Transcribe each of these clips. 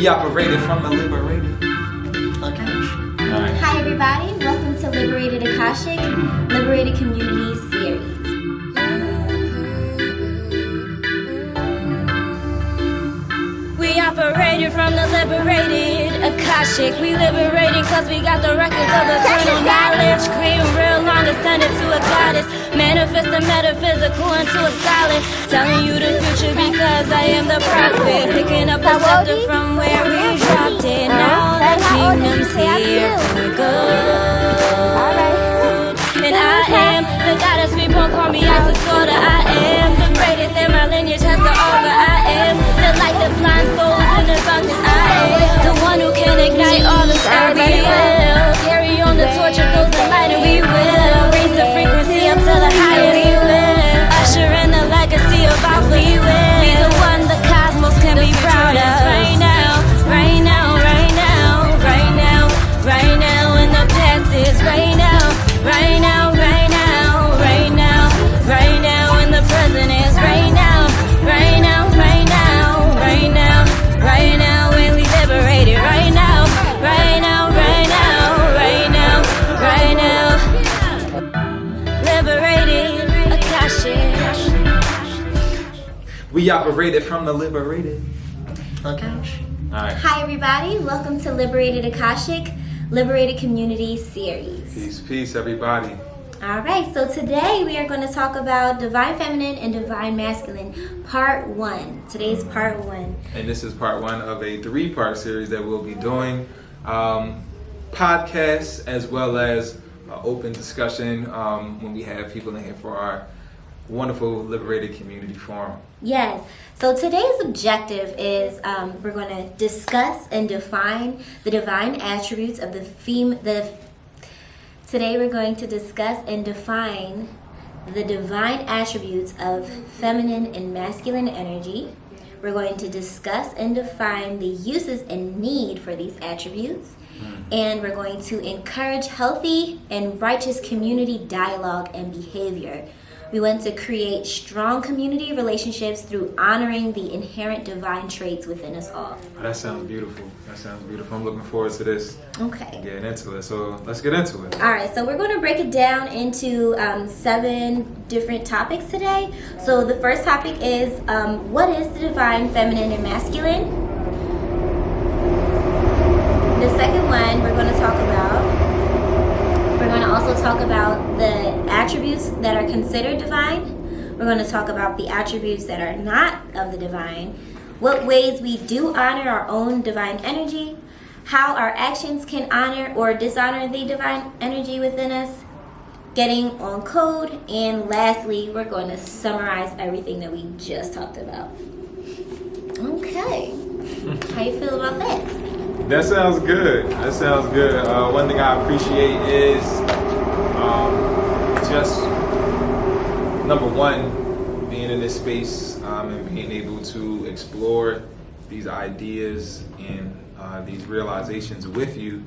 We operated from the Liberated Akashic. Right. Hi everybody, welcome to Liberated Akashic Liberated Community Series. We operated from the Liberated Akashic. We liberating cause we got the records of eternal knowledge. Creating real long ascended to a goddess. Manifest the metaphysical into a solid. Telling you the future because I am the prophet. Picking up the scepter from where we dropped it. Now the kingdom's here for good. And I am the goddess, people call me Isis daughter. I am the greatest and my lineage has to offer. I am the light that blinds souls in the darkness. I am the one who can ignite all the stars. We will carry on the torch of those that light, and we will raise the frequency up to the highest. We will usher in the legacy of our we will be the one the cosmos can be proud of. Right now, right now, right now, right now, right now, and the past is right now. Right now, right now, right now, right now, and the present is right now, right now, right now, right now, right now, and we liberated right now, right now, right now, right now, right now, liberated Akashic. We operated from the Liberated Akashic. Alright. Hi everybody, welcome to Liberated Akashic Liberated Community Series. Peace, everybody. Alright, so today we are going to talk about Divine Feminine and Divine Masculine, Part 1. Today's Part 1. And this is part 1 of a 3-part series that we'll be doing. Podcasts as well as open discussion when we have people in here for our wonderful Liberated Community Forum. Yes. So today's objective is we're going to discuss and define the divine attributes of Today we're going to discuss and define the divine attributes of feminine and masculine energy. We're going to discuss and define the uses and need for these attributes. And we're going to encourage healthy and righteous community dialogue and behavior. We want to create strong community relationships through honoring the inherent divine traits within us all. That sounds beautiful. I'm looking forward to this. Okay. Getting into it. So let's get into it. All right. So we're going to break it down into 7 different topics today. So the first topic is what is the divine feminine and masculine? The second one we're going to talk about. We're going to also talk about the attributes that are considered divine. We're going to talk about the attributes that are not of the divine. What ways we do honor our own divine energy. How our actions can honor or dishonor the divine energy within us. Getting on code. And lastly, we're going to summarize everything that we just talked about. Okay. How you feel about that? That sounds good. One thing I appreciate is just number one, being in this space and being able to explore these ideas and these realizations with you.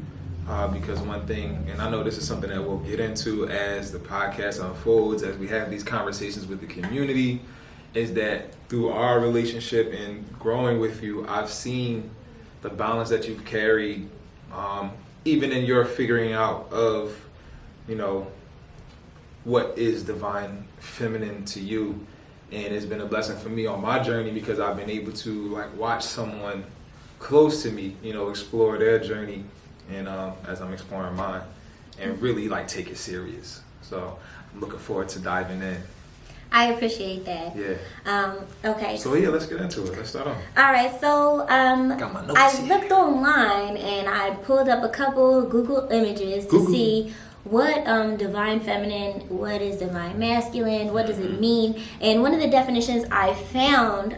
Because one thing, and I know this is something that we'll get into as the podcast unfolds, as we have these conversations with the community, is that through our relationship and growing with you, I've seen the balance that you've carried, even in your figuring out of, what is divine feminine to you. And it's been a blessing for me on my journey because I've been able to watch someone close to me, explore their journey, and as I'm exploring mine, and really take it serious. So I'm looking forward to diving in. I appreciate that. Yeah. Okay. So yeah, let's get into it. Let's start off. All right. So Got my notes I here. looked online and I pulled up a couple Google images to see what divine feminine, what is divine masculine, what does it mean? And one of the definitions I found,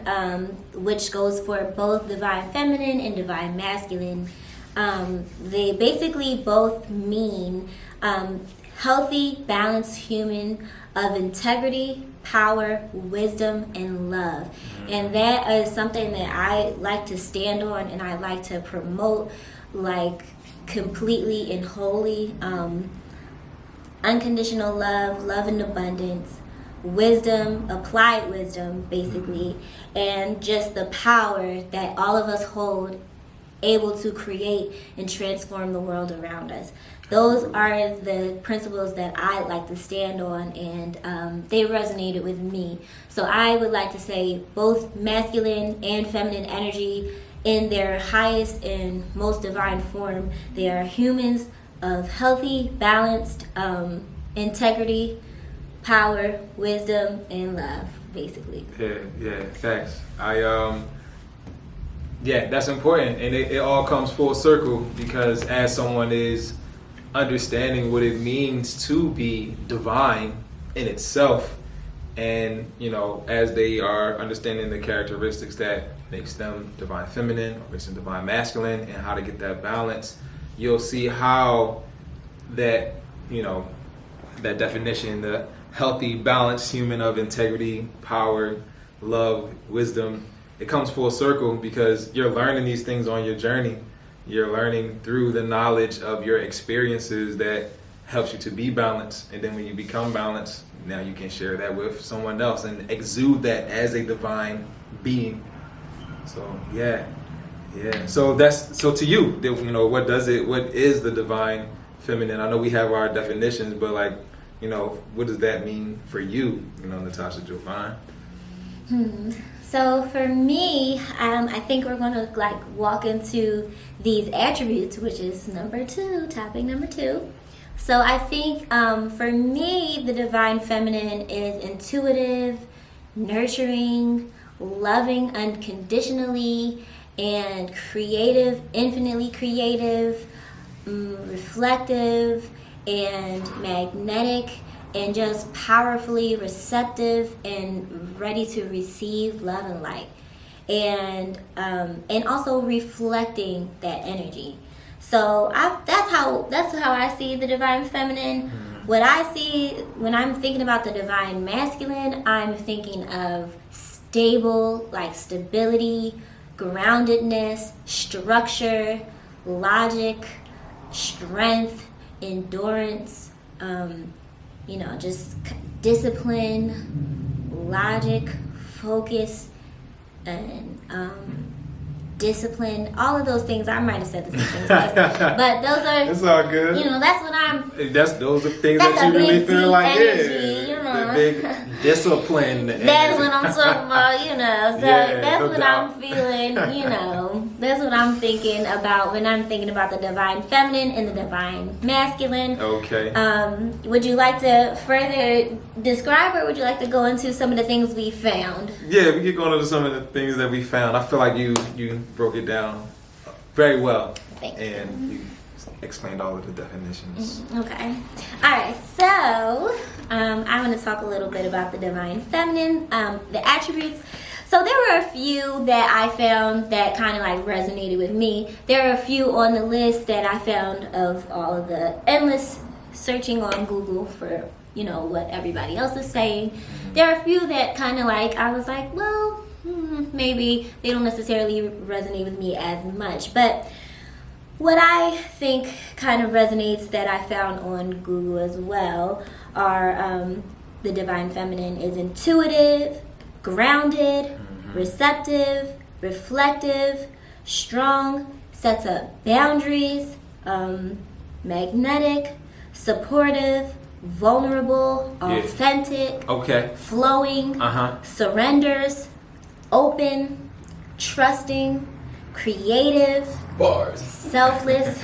which goes for both divine feminine and divine masculine, they basically both mean healthy, balanced human of integrity, power, wisdom, and love. And that is something that I like to stand on and I like to promote completely and wholly. Unconditional love, love in abundance, wisdom, applied wisdom basically, and just the power that all of us hold able to create and transform the world around us. Those are the principles that I like to stand on, and they resonated with me. So I would like to say both masculine and feminine energy in their highest and most divine form. They are humans of healthy, balanced integrity, power, wisdom, and love, basically. Yeah, thanks. Yeah, that's important, and it all comes full circle, because as someone is understanding what it means to be divine in itself, and as they are understanding the characteristics that makes them divine feminine or makes them divine masculine, and how to get that balance, you'll see how that that definition, the healthy, balanced human of integrity, power, love, wisdom, it comes full circle, because you're learning these things on your journey. You're learning through the knowledge of your experiences that helps you to be balanced. And then when you become balanced, now you can share that with someone else and exude that as a divine being. So yeah. So to you, what is the divine feminine? I know we have our definitions, but what does that mean for you, Natasha Jovan? So for me, I think we're going to walk into these attributes, which is topic number 2. So I think for me, the divine feminine is intuitive, nurturing, loving unconditionally, and creative, infinitely creative, reflective, and magnetic, and just powerfully receptive and ready to receive love and light, and also reflecting that energy. So that's how I see the divine feminine. What I see when I'm thinking about the divine masculine, I'm thinking of stability, groundedness, structure, logic, strength, endurance, just discipline, logic, focus, and discipline. All of those things, I might have said the same things, but those are. It's all good. That's what I'm. Those are things that you really feel like, energy, the big discipline. That's what I'm talking about, So that's what I'm feeling, That's what I'm thinking about when I'm thinking about the divine feminine and the divine masculine. Okay. Would you like to further describe, or would you like to go into some of the things we found? Yeah, we could go into some of the things that we found. I feel like you broke it down very well. Thank and you explained all of the definitions. Okay. All right. So I want to talk a little bit about the divine feminine, the attributes. So there were a few that I found that kind of resonated with me. There are a few on the list that I found of all of the endless searching on Google for, what everybody else is saying. There are a few that kind of I was like, well, maybe they don't necessarily resonate with me as much. But what I think kind of resonates that I found on Google as well are the divine feminine is intuitive, grounded, receptive, reflective, strong, sets up boundaries, magnetic, supportive, vulnerable, authentic, flowing, surrenders, open, trusting, creative, bars, selfless,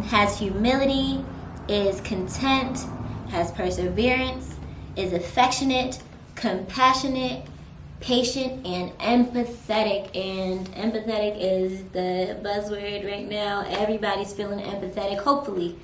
has humility, is content, has perseverance, is affectionate, compassionate, patient, and empathetic. And empathetic is the buzzword right now. Everybody's feeling empathetic, hopefully,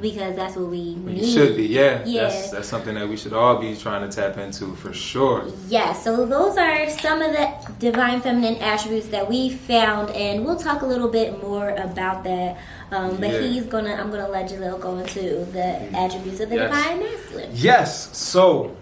because that's what we need. It should be, yeah. That's something that we should all be trying to tap into for sure. Yeah, so those are some of the divine feminine attributes that we found, and we'll talk a little bit more about that. But I'm gonna let Jalil go into the attributes of the divine masculine. Yes. So,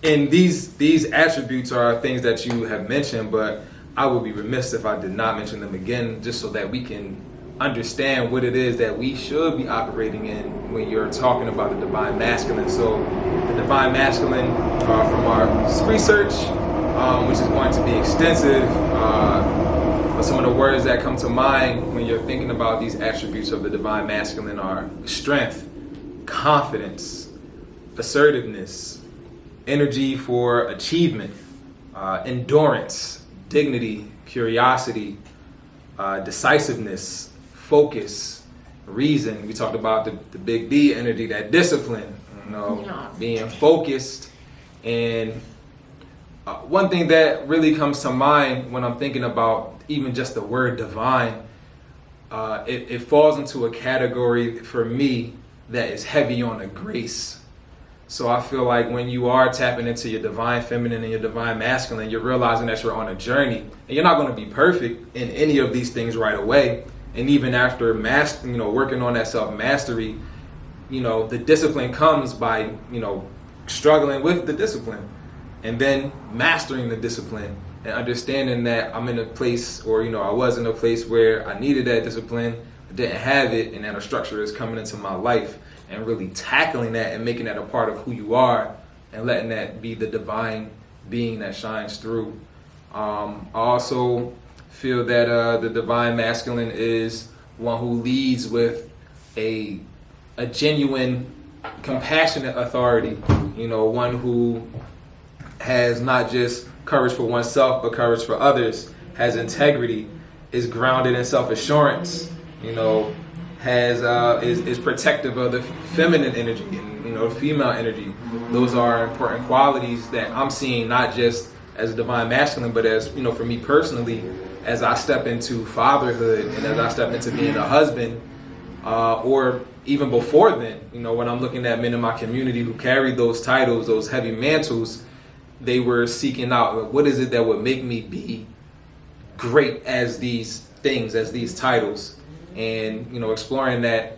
and these attributes are things that you have mentioned, but I would be remiss if I did not mention them again, just so that we can understand what it is that we should be operating in when you're talking about the divine masculine. So the divine masculine, from our research, which is going to be extensive. But some of the words that come to mind when you're thinking about these attributes of the divine masculine are strength, confidence, assertiveness, energy for achievement, endurance, dignity, curiosity, decisiveness, focus, reason. We talked about the big D energy, that discipline, being focused. And one thing that really comes to mind when I'm thinking about even just the word divine, it falls into a category for me that is heavy on the grace. So I feel like when you are tapping into your divine feminine and your divine masculine, you're realizing that you're on a journey, and you're not going to be perfect in any of these things right away. And even after working on that self-mastery, the discipline comes by, struggling with the discipline and then mastering the discipline and understanding that I'm in a place, or, I was in a place where I needed that discipline, I didn't have it, and then a structure is coming into my life, and really tackling that and making that a part of who you are and letting that be the divine being that shines through. I also feel that the divine masculine is one who leads with a genuine, compassionate authority, one who has not just courage for oneself, but courage for others, has integrity, is grounded in self-assurance, is protective of the feminine energy and female energy. Those are important qualities that I'm seeing, not just as a divine masculine, but as for me personally, as I step into fatherhood and as I step into being a husband, or even before then, when I'm looking at men in my community who carried those titles, those heavy mantles, they were seeking out, what is it that would make me be great as these things, as these titles? And, exploring that,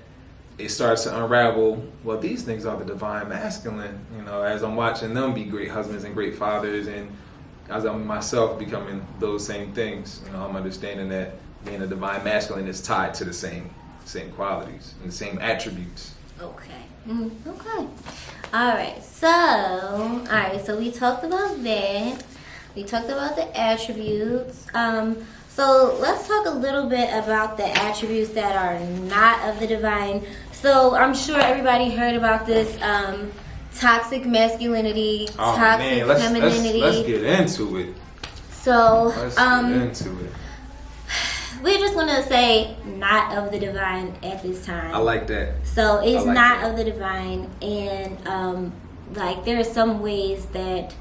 it starts to unravel, well, these things are the divine masculine, as I'm watching them be great husbands and great fathers, and as I'm myself becoming those same things, I'm understanding that being a divine masculine is tied to the same qualities and the same attributes. Okay. Okay. All right. So we talked about that. We talked about the attributes. So let's talk a little bit about the attributes that are not of the divine. So I'm sure everybody heard about this toxic masculinity, toxic femininity. Let's get into it. So let's get into it. We're just going to say not of the divine at this time. I like that. So it's not of the divine, and there are some ways that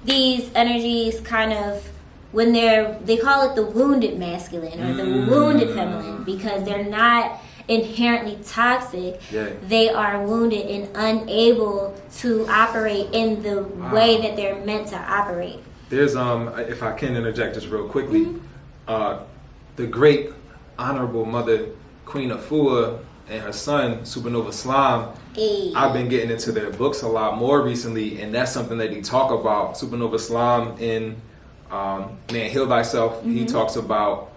these energies kind of, when they call it the wounded masculine or the wounded feminine, because they're not inherently toxic. Yeah. They are wounded and unable to operate in the way that they're meant to operate. There's if I can interject just real quickly, the great honorable mother Queen Afua and her son Supernova Slime. Hey. I've been getting into their books a lot more recently, and that's something that he talk about. Supernova Slime in Man Heal Thyself. He talks about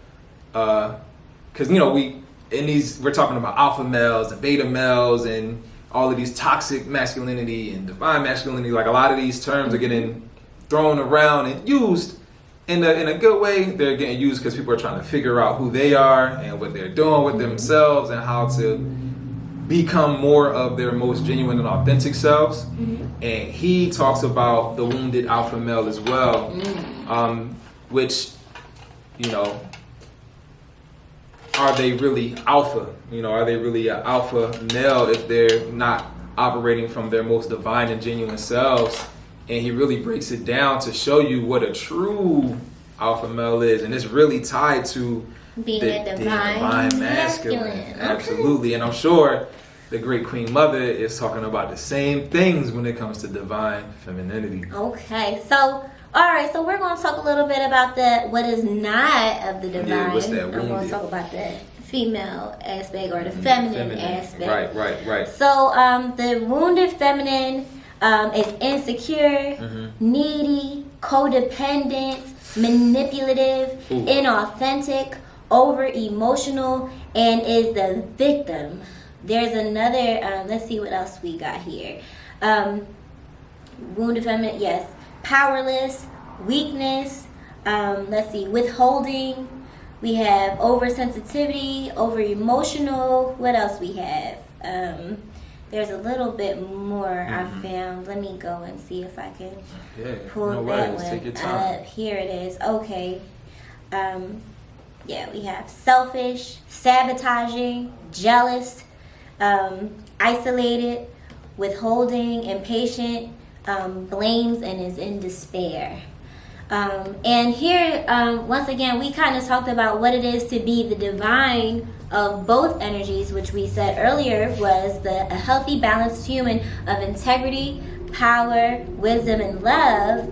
because we're talking about alpha males and beta males and all of these toxic masculinity and divine masculinity. Like, a lot of these terms are getting thrown around and used in a good way. They're getting used because people are trying to figure out who they are and what they're doing with themselves and how to become more of their most genuine and authentic selves. And he talks about the wounded alpha male as well, which, are they really alpha? Are they really an alpha male if they're not operating from their most divine and genuine selves? And he really breaks it down to show you what a true alpha male is. And it's really tied to being a divine masculine. Absolutely. And I'm sure the great Queen Mother is talking about the same things when it comes to divine femininity. Okay. So, all right. So we're going to talk a little bit about what is not of the divine. Yeah, what's that I'm going to talk about the female aspect or the feminine aspect. Right. So the wounded feminine is insecure, needy, codependent, manipulative, inauthentic, over emotional, and is the victim. There's another, let's see what else we got here. Wounded feminine, yes. Powerless, weakness, withholding. We have oversensitivity, over emotional. What else we have? There's a little bit more I found. Let me go and see if I can pull that one Take your time. up. Here it is. Okay. We have selfish, sabotaging, jealous, isolated, withholding, impatient, blames, and is in despair. And here, once again, we kind of talked about what it is to be the divine of both energies, which we said earlier was a healthy, balanced human of integrity, power, wisdom, and love.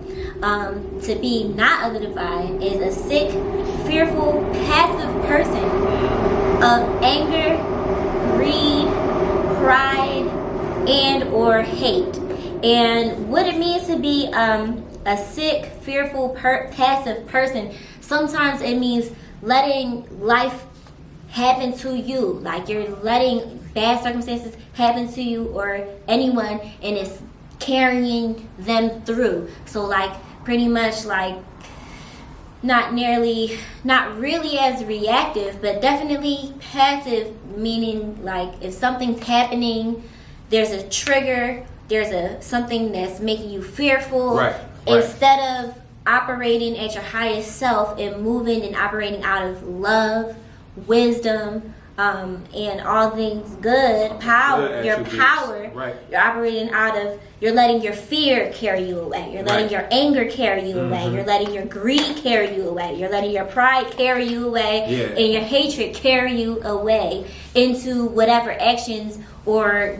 To be not of the divine is a sick, fearful, passive person of anger, greed, pride, and or hate. And what it means to be a sick, fearful, passive person, sometimes it means letting life happen to you. Like you're letting bad circumstances happen to you or anyone, and it's carrying them through. So like pretty much like not really as reactive, but definitely passive, meaning like if something's happening, there's a trigger, there's something that's making you fearful. Right. Instead of operating at your highest self and moving and operating out of love, wisdom, and all things good, power, your power, right. You're operating out of, you're letting your fear carry you away. You're letting your anger carry you away. You're letting your greed carry you away. You're letting your pride carry you away, and your hatred carry you away into whatever actions or,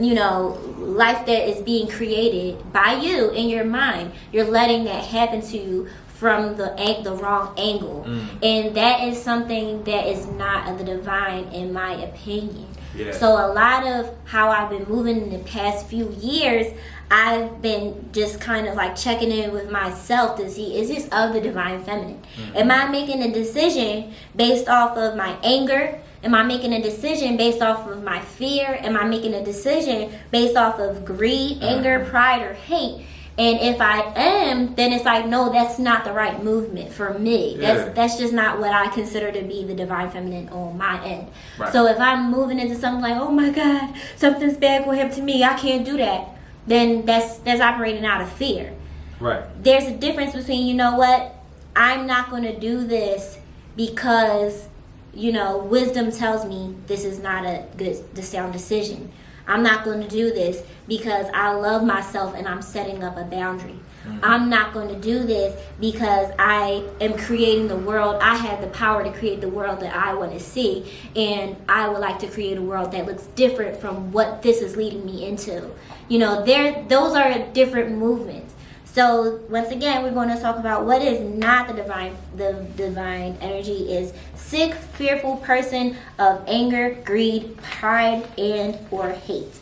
life that is being created by you in your mind. You're letting that happen to you from the wrong angle. And that is something that is not of the divine, in my opinion. So a lot of how I've been moving in the past few years, I've been just kind of like checking in with myself to see, is this of the divine feminine? Am I making a decision based off of my anger? Am I making a decision based off of my fear? Am I making a decision based off of greed, anger, pride, or hate? And if I am, then it's like, no, that's not the right movement for me. That's just not what I consider to be the divine feminine on my end. Right. So if I'm moving into something like, oh my God, something's bad will happen to me, I can't do that, then that's operating out of fear. Right. There's a difference between, you know what, I'm not going to do this because, wisdom tells me this is not the sound decision. I'm not going to do this because I love myself and I'm setting up a boundary. I'm not going to do this because I am creating the world. I have the power to create the world that I want to see, and I would like to create a world that looks different from what this is leading me into. Those are different movements. So once again, we're going to talk about what is not the divine. The divine energy is sick, fearful person of anger, greed, pride, and or hate.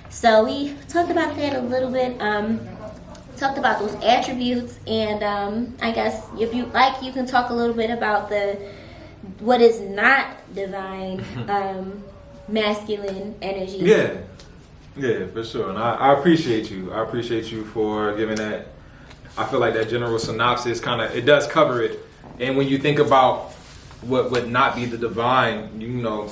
So we talked about that a little bit. Talked about those attributes, and I guess if you like, you can talk a little bit about what is not divine masculine energy. Yeah, for sure. And I appreciate you. I appreciate you for giving that. I feel like that general synopsis it does cover it. And when you think about what would not be the divine,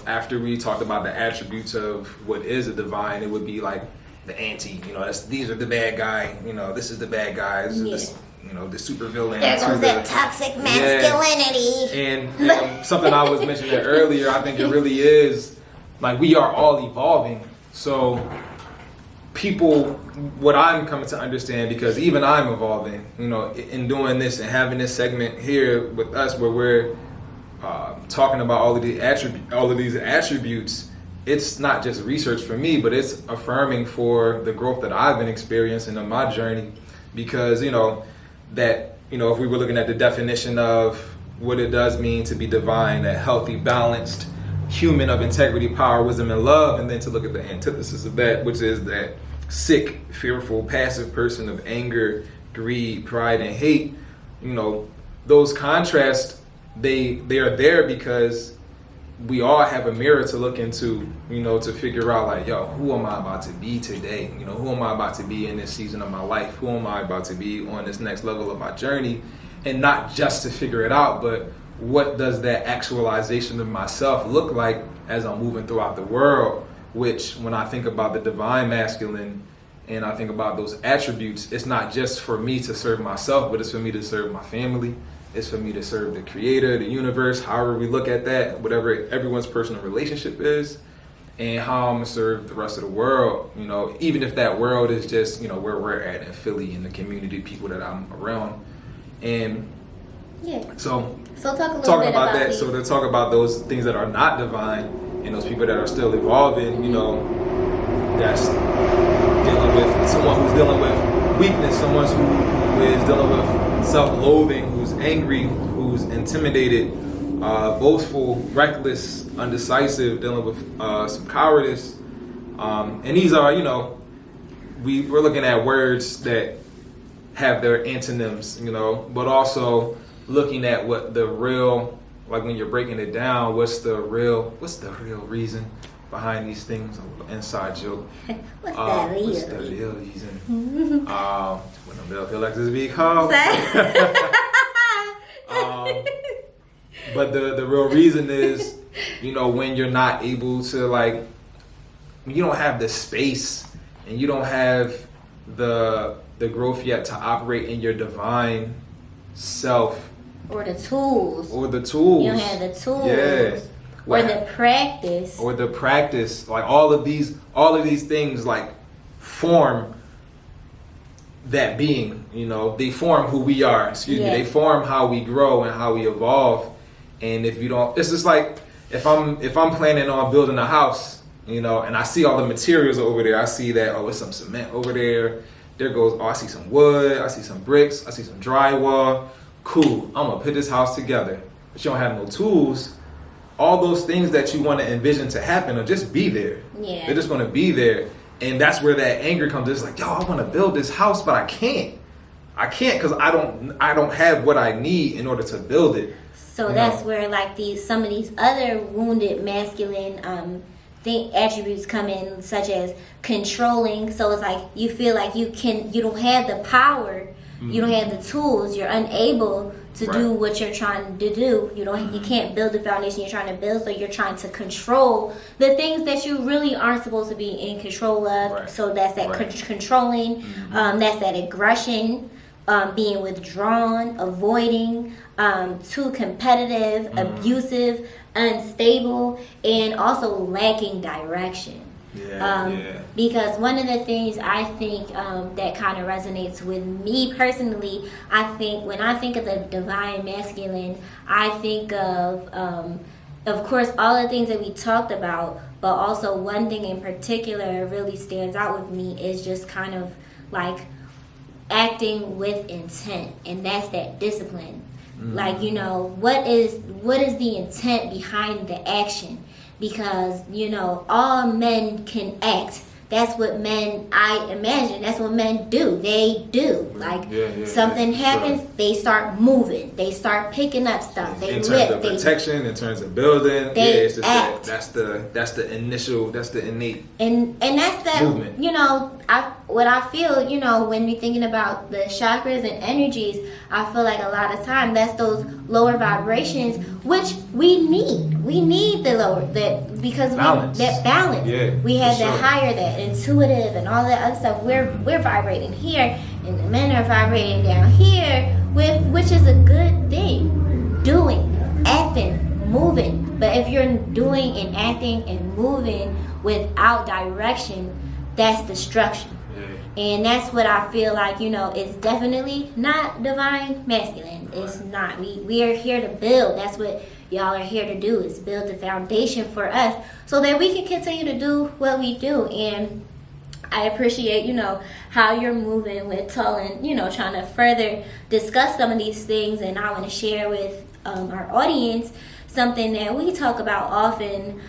after we talked about the attributes of what is a divine, it would be like the anti, these are the bad guy, this is the bad guy, this is the super villain. There goes that toxic masculinity. And something I was mentioning earlier, I think it really is, like, we are all evolving. So people, what I'm coming to understand, because even I'm evolving, in doing this and having this segment here with us where we're talking about all of these attributes, it's not just research for me, but it's affirming for the growth that I've been experiencing on my journey. Because, that, if we were looking at the definition of what it does mean to be divine, that healthy, balanced human of integrity, power, wisdom, and love, and then to look at the antithesis of that, which is that sick, fearful, passive person of anger, greed, pride, and hate. Those contrasts, they are there because we all have a mirror to look into, you know, to figure out like, yo, who am I about to be today? You know, who am I about to be in this season of my life? Who am I about to be on this next level of my journey? And not just to figure it out, but what does that actualization of myself look like as I'm moving throughout the world? Which, when I think about the divine masculine and I think about those attributes, it's not just for me to serve myself, but it's for me to serve my family. It's for me to serve the creator, the universe, however we look at that, whatever everyone's personal relationship is, and how I'm gonna serve the rest of the world, you know, even if that world is just, you know, where we're at in Philly and the community, people that I'm around. And so talk a little talking bit about that, these. so to talk about those things that are not divine and those people that are still evolving, you know, that's dealing with someone who's dealing with weakness, someone who is dealing with self-loathing, who's angry, who's intimidated, boastful, reckless, undecisive, dealing with some cowardice. And these are, you know, we're looking at words that have their antonyms, you know, but also looking at what the real, like when you're breaking it down, what's the real reason behind these things? Inside joke. What's the real reason? When the bell feel like this be called. But the real reason is, you know, when you're not able to, like, when you don't have the space and you don't have the growth yet to operate in your divine self. Or the tools. You don't have the tools. Yeah. Or the practice. Like all of these things like form that being, you know, they form who we are, they form how we grow and how we evolve. And if you don't, it's just like if I'm planning on building a house, you know, and I see all the materials over there, I see that, oh, it's some cement over there. There goes, oh, I see some wood, I see some bricks, I see some drywall. Cool, I'm gonna put this house together. But you don't have no tools. All those things that you want to envision to happen will just be there. Yeah. They're just gonna be there. And that's where that anger comes. It's like, yo, I want to build this house, but I can't because I don't have what I need in order to build it. So that's where like some of these other wounded masculine attributes come in, such as controlling. So it's like you feel like you don't have the power, you don't have the tools, you're unable to do what you're trying to do. You can't build the foundation you're trying to build, so you're trying to control the things that you really aren't supposed to be in control of. Right. So that's that controlling, that's that aggression, being withdrawn, avoiding, too competitive, abusive, unstable, and also lacking direction. Because one of the things I think that kind of resonates with me personally, I think when I think of the divine masculine, I think of course, all the things that we talked about, but also one thing in particular really stands out with me is just kind of like acting with intent, and that's that discipline. Like, you know, what is the intent behind the action? Because, you know, all men can act. That's what men, I imagine, that's what men do. They do. Like, something happens, they start moving. They start picking up stuff. They lift. In terms of protection, in terms of building, it's just act. that's the initial, that's the innate and that's the movement. You know, what I feel, you know, when we're thinking about the chakras and energies, I feel like a lot of time that's those lower vibrations, which we need. We need the lower, because that balance. Yeah, we have that higher, that intuitive and all that other stuff. We're vibrating here, and the men are vibrating down here, which is a good thing. Doing, acting, moving. But if you're doing and acting and moving without direction, that's destruction. And that's what I feel like, you know, it's definitely not divine masculine. It's not. We are here to build. That's what y'all are here to do, is build the foundation for us so that we can continue to do what we do. And I appreciate, you know, how you're moving with Tulin, you know, trying to further discuss some of these things. And I want to share with our audience something that we talk about often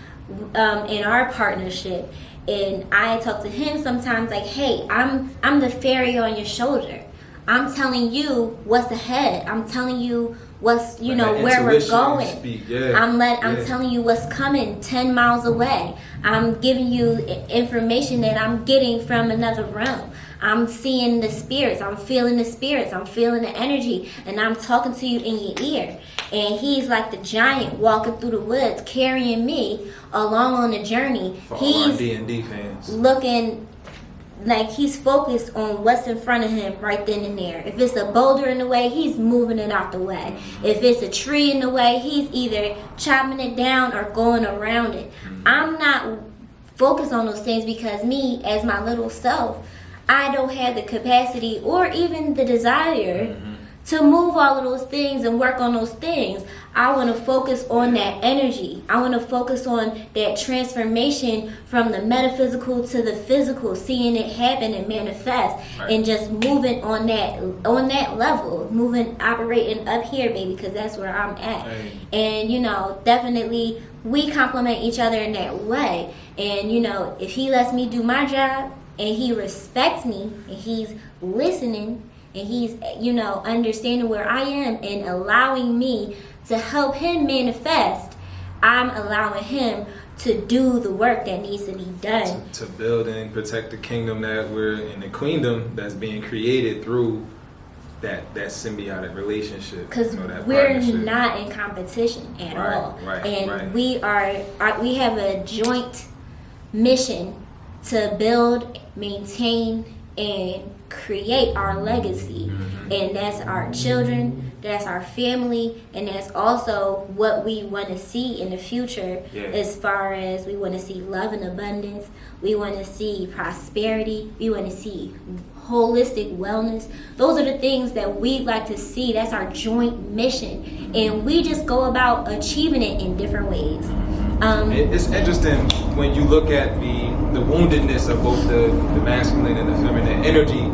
in our partnership. And I talk to him sometimes like, hey, I'm the fairy on your shoulder. I'm telling you what's ahead. I'm telling you what's Like where we're intuition going. speak, yeah. I'm telling you what's coming 10 miles away. I'm giving you information that I'm getting from another realm. I'm seeing the spirits. I'm feeling the spirits. I'm feeling the energy, and I'm talking to you in your ear. And he's like the giant walking through the woods, carrying me along on the journey. For all our D&D fans. Looking like he's focused on what's in front of him right then and there. If it's a boulder in the way, he's moving it out the way. If it's a tree in the way, he's either chopping it down or going around it. I'm not focused on those things because me, as my little self, I don't have the capacity or even the desire to move all of those things and work on those things. I want to focus on that energy. I want to focus on that transformation from the metaphysical to the physical, seeing it happen and manifest, and just moving on that level, moving, operating up here, baby, because that's where I'm at. And definitely we complement each other in that way. And if he lets me do my job and he respects me and he's listening and he's understanding where I am and allowing me to help him manifest, I'm allowing him to do the work that needs to be done. To build and protect the kingdom that we're in, the queendom that's being created through that symbiotic relationship. Because we're not in competition at all. And we have a joint mission to build, maintain, and create our legacy. And that's our children, that's our family, and that's also what we want to see in the future. As far as we want to see love and abundance, we want to see prosperity, we want to see holistic wellness. Those are the things that we'd like to see. That's our joint mission, and we just go about achieving it in different ways. It's interesting when you look at the woundedness of both the masculine and the feminine energy.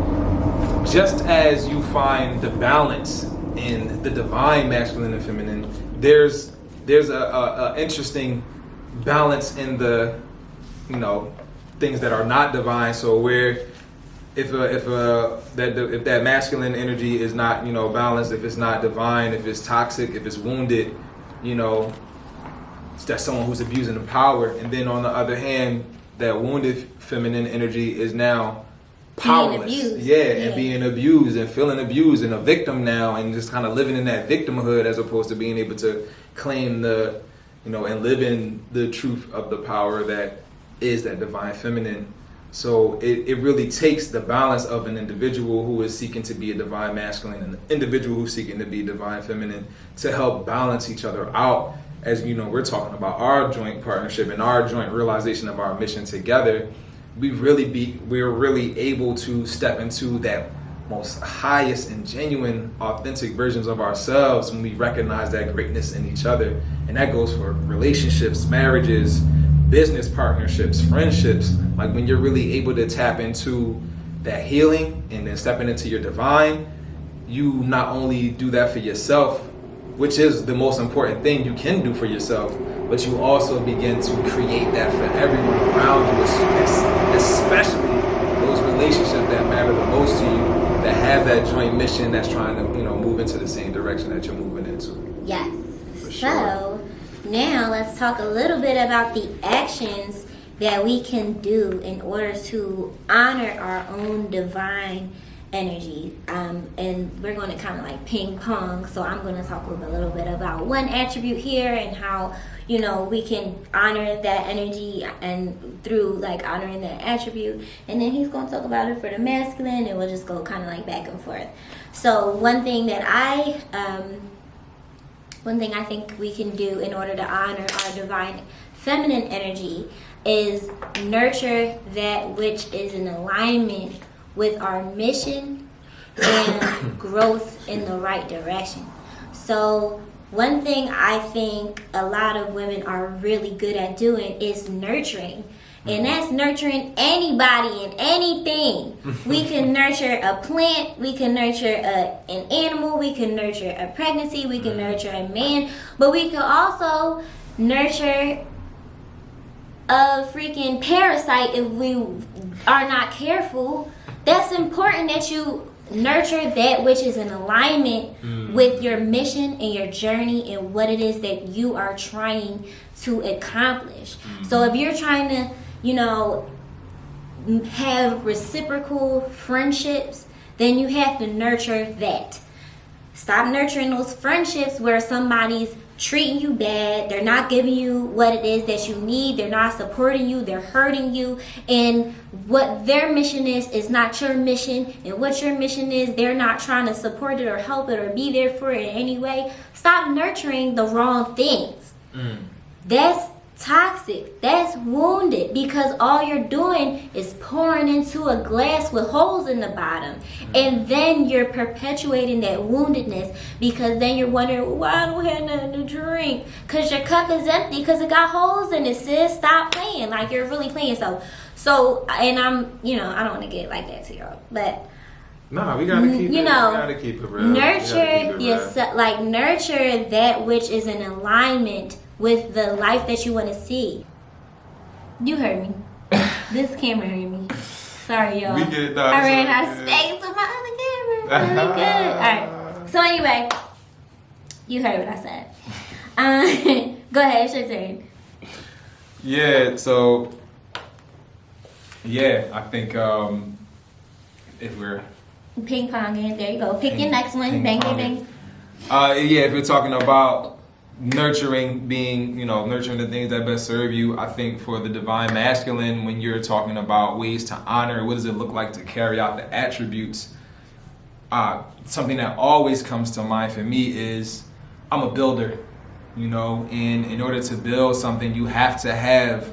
Just as you find the balance in the divine masculine and feminine, there's a interesting balance in the things that are not divine. So where if that masculine energy is not balanced, if it's not divine, if it's toxic, if it's wounded, that's someone who's abusing the power. And then on the other hand, that wounded feminine energy is now powerless, and being abused and feeling abused and a victim now, and just kind of living in that victimhood as opposed to being able to claim the and live in the truth of the power that is that divine feminine. So it really takes the balance of an individual who is seeking to be a divine masculine and an individual who's seeking to be divine feminine to help balance each other out. As we're talking about our joint partnership and our joint realization of our mission together, we're really able to step into that most highest and genuine, authentic versions of ourselves when we recognize that greatness in each other. And that goes for relationships, marriages, business partnerships, friendships. Like when you're really able to tap into that healing and then stepping into your divine, you not only do that for yourself, which is the most important thing you can do for yourself, but you also begin to create that for everyone around you, especially those relationships that matter the most to you, that have that joint mission that's trying to move into the same direction that you're moving into. Yes. For sure. So now let's talk a little bit about the actions that we can do in order to honor our own divine energy. And we're going to kind of like ping pong. So I'm going to talk a little bit about one attribute here and how we can honor that energy and through like honoring that attribute. And then he's going to talk about it for the masculine, and we'll just go kind of like back and forth. So one thing I think we can do in order to honor our divine feminine energy is nurture that which is in alignment with our mission and growth in the right direction. So one thing I think a lot of women are really good at doing is nurturing. And that's nurturing anybody and anything. We can nurture a plant, we can nurture an animal, we can nurture a pregnancy, we can nurture a man, but we can also nurture a freaking parasite if we are not careful. That's important that you nurture that which is in alignment with your mission and your journey and what it is that you are trying to accomplish. So if you're trying to, you know, have reciprocal friendships, then you have to nurture that. Stop nurturing those friendships where somebody's treating you bad, they're not giving you what it is that you need, they're not supporting you, they're hurting you, and what their mission is not your mission, and what your mission is, they're not trying to support it or help it or be there for it in any way. Stop nurturing the wrong things. That's toxic, that's wounded, because all you're doing is pouring into a glass with holes in the bottom, and then you're perpetuating that woundedness, because then you're wondering, why I don't have nothing to drink, because your cup is empty because it got holes in it. Sis, stop playing like you're really playing. So and I'm, you know, I don't want to get like that to y'all, but no, we gotta keep you it. know, We gotta keep it real. Nurture yourself, like nurture that which is in alignment with the life that you want to see. You heard me. This camera heard me. Sorry, y'all. We get it, I ran out of space on my other camera. Really good. Alright. So anyway, you heard what I said. Go ahead, it's your turn. Yeah, so yeah, I think if we're Ping ponging, there you go. Pick your next one. Bang, bang, bang. yeah, if we're talking about nurturing, being, you know, nurturing the things that best serve you, I think for the divine masculine, when you're talking about ways to honor, what does it look like to carry out the attributes, something that always comes to mind for me is I'm a builder, you know, and in order to build something, you have to have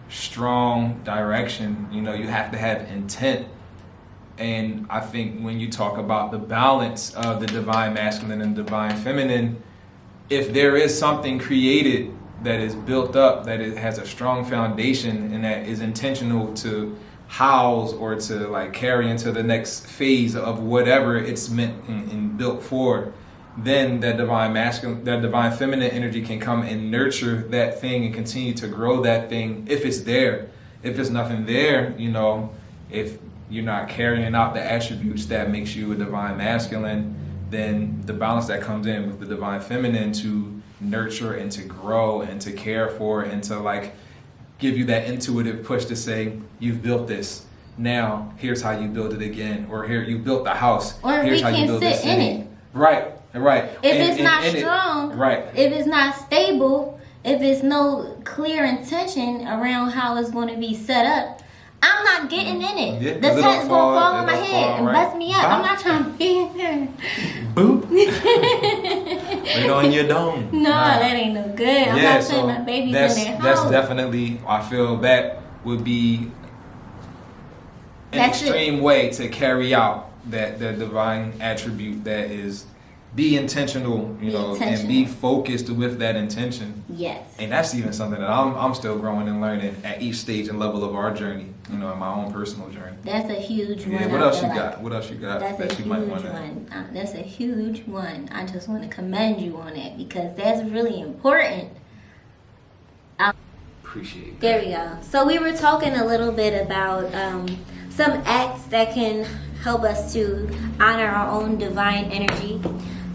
strong direction, you know, you have to have intent. And I think when you talk about the balance of the divine masculine and divine feminine, if there is something created that is built up, that it has a strong foundation and that is intentional to house or to like carry into the next phase of whatever it's meant and built for, then that divine masculine, that divine feminine energy can come and nurture that thing and continue to grow that thing if it's there. If there's nothing there, you know, if you're not carrying out the attributes that makes you a divine masculine, then the balance that comes in with the divine feminine to nurture and to grow and to care for and to like give you that intuitive push to say, you've built this, now here's how you build it again, or here you built the house, or here's we how you can build sit this in city. it. Right. If it's not strong, right. If it's not stable, if it's no clear intention around how it's going to be set up, I'm not getting in it. Yeah, the tent's gonna fall on my head and bust me up. Bop. I'm not trying to be in there. Boop. Right on your dome. No, that ain't no good. I'm not putting my babies in their That's house. definitely, I feel that would be an extreme way to carry out that divine attribute that is be intentional, you know, and be focused with that intention. Yes. And that's even something that I'm still growing and learning at each stage and level of our journey, you know, in my own personal journey. That's a huge one. Yeah, what else you got? What else you got That's that a you might huge want to? one. That's a huge one. I just want to commend you on it because that's really important. Appreciate that. There we go. So we were talking a little bit about some acts that can help us to honor our own divine energy.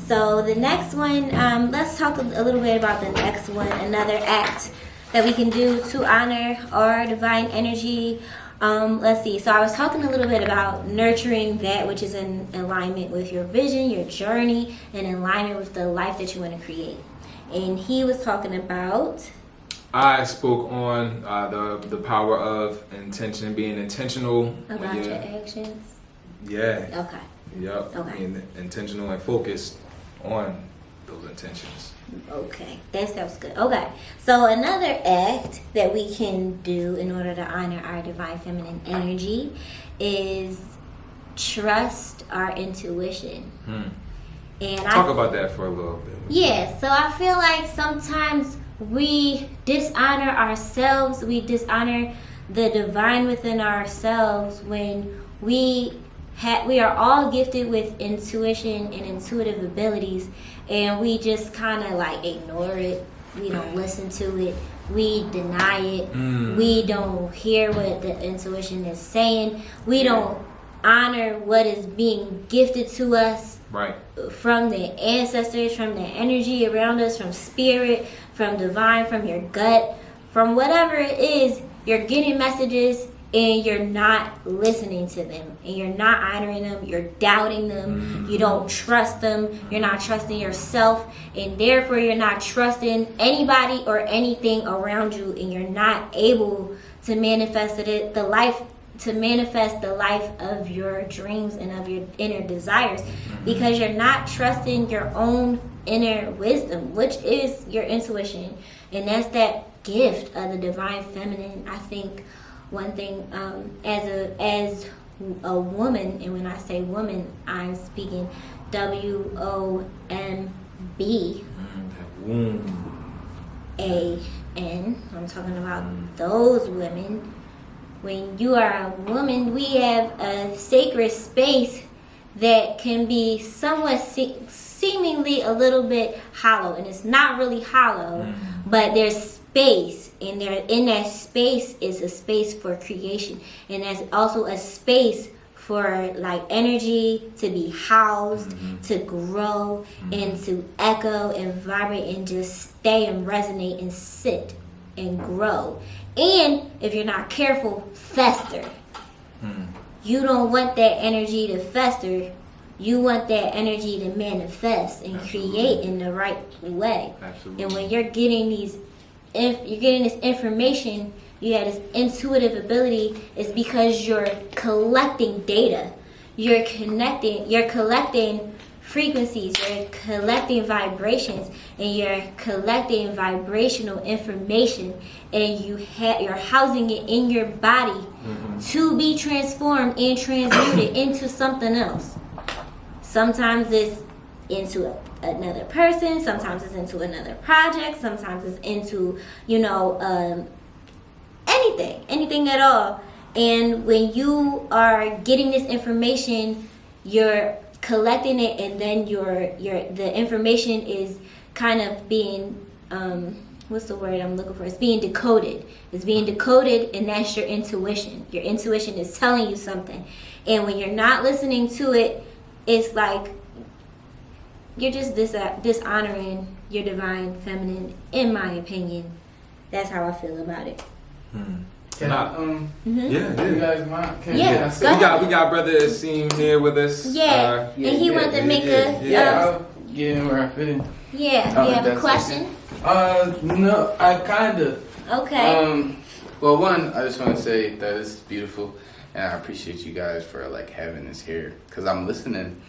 So the next one, let's talk a little bit about the next one, another act that we can do to honor our divine energy. Let's see. So I was talking a little bit about nurturing that which is in alignment with your vision, your journey, and in alignment with the life that you want to create. And he was talking about... I spoke on the power of intention, being intentional. About your actions? Yeah. Okay. Yep. Okay. Being intentional and focused on those intentions. Okay, that sounds good. Okay, so another act that we can do in order to honor our divine feminine energy is trust our intuition. And talk about that for a little bit. Yeah, so I feel like sometimes we dishonor ourselves, we dishonor the divine within ourselves when we are all gifted with intuition and intuitive abilities, and we just kind of like ignore it. We don't listen to it. We deny it. We don't hear what the intuition is saying. We don't honor what is being gifted to us Right. from the ancestors, from the energy around us, from spirit, from divine, from your gut, from whatever it is, you're getting messages and you're not listening to them, and you're not honoring them, you're doubting them, you don't trust them, you're not trusting yourself, and therefore you're not trusting anybody or anything around you, and you're not able to manifest the life of your dreams and of your inner desires, because you're not trusting your own inner wisdom, which is your intuition, and that's that gift of the divine feminine. I think one thing, as a woman, and when I say woman, I'm speaking WOMB. A-N. I'm talking about those women. When you are a woman, we have a sacred space that can be somewhat seemingly a little bit hollow, and it's not really hollow, but there's space, and there in that space is a space for creation, and there's also a space for like energy to be housed, to grow, and to echo and vibrate and just stay and resonate and sit and grow. And if you're not careful, fester. You don't want that energy to fester. You want that energy to manifest and create in the right way. Absolutely. And when you're getting this information, you have this intuitive ability, is because you're collecting data. You're collecting frequencies, you're collecting vibrations, and you're collecting vibrational information, and you're housing it in your body to be transformed and transmuted into something else. Sometimes it's into another person, sometimes it's into another project, sometimes it's into, anything at all. And when you are getting this information, you're collecting it, and then the information is kind of being what's the word I'm looking for? It's being decoded. It's being decoded, and that's your intuition. Your intuition is telling you something, and when you're not listening to it, it's like you're just dishonoring your divine feminine. In my opinion, that's how I feel about it. Can I, you guys mind? We got brother Asim here with us. And he wanted to make I'll get in where I fit in. You have a question? No, I kind of. Okay. Well, one, I just want to say that this is beautiful, and I appreciate you guys for like having this here, because I'm listening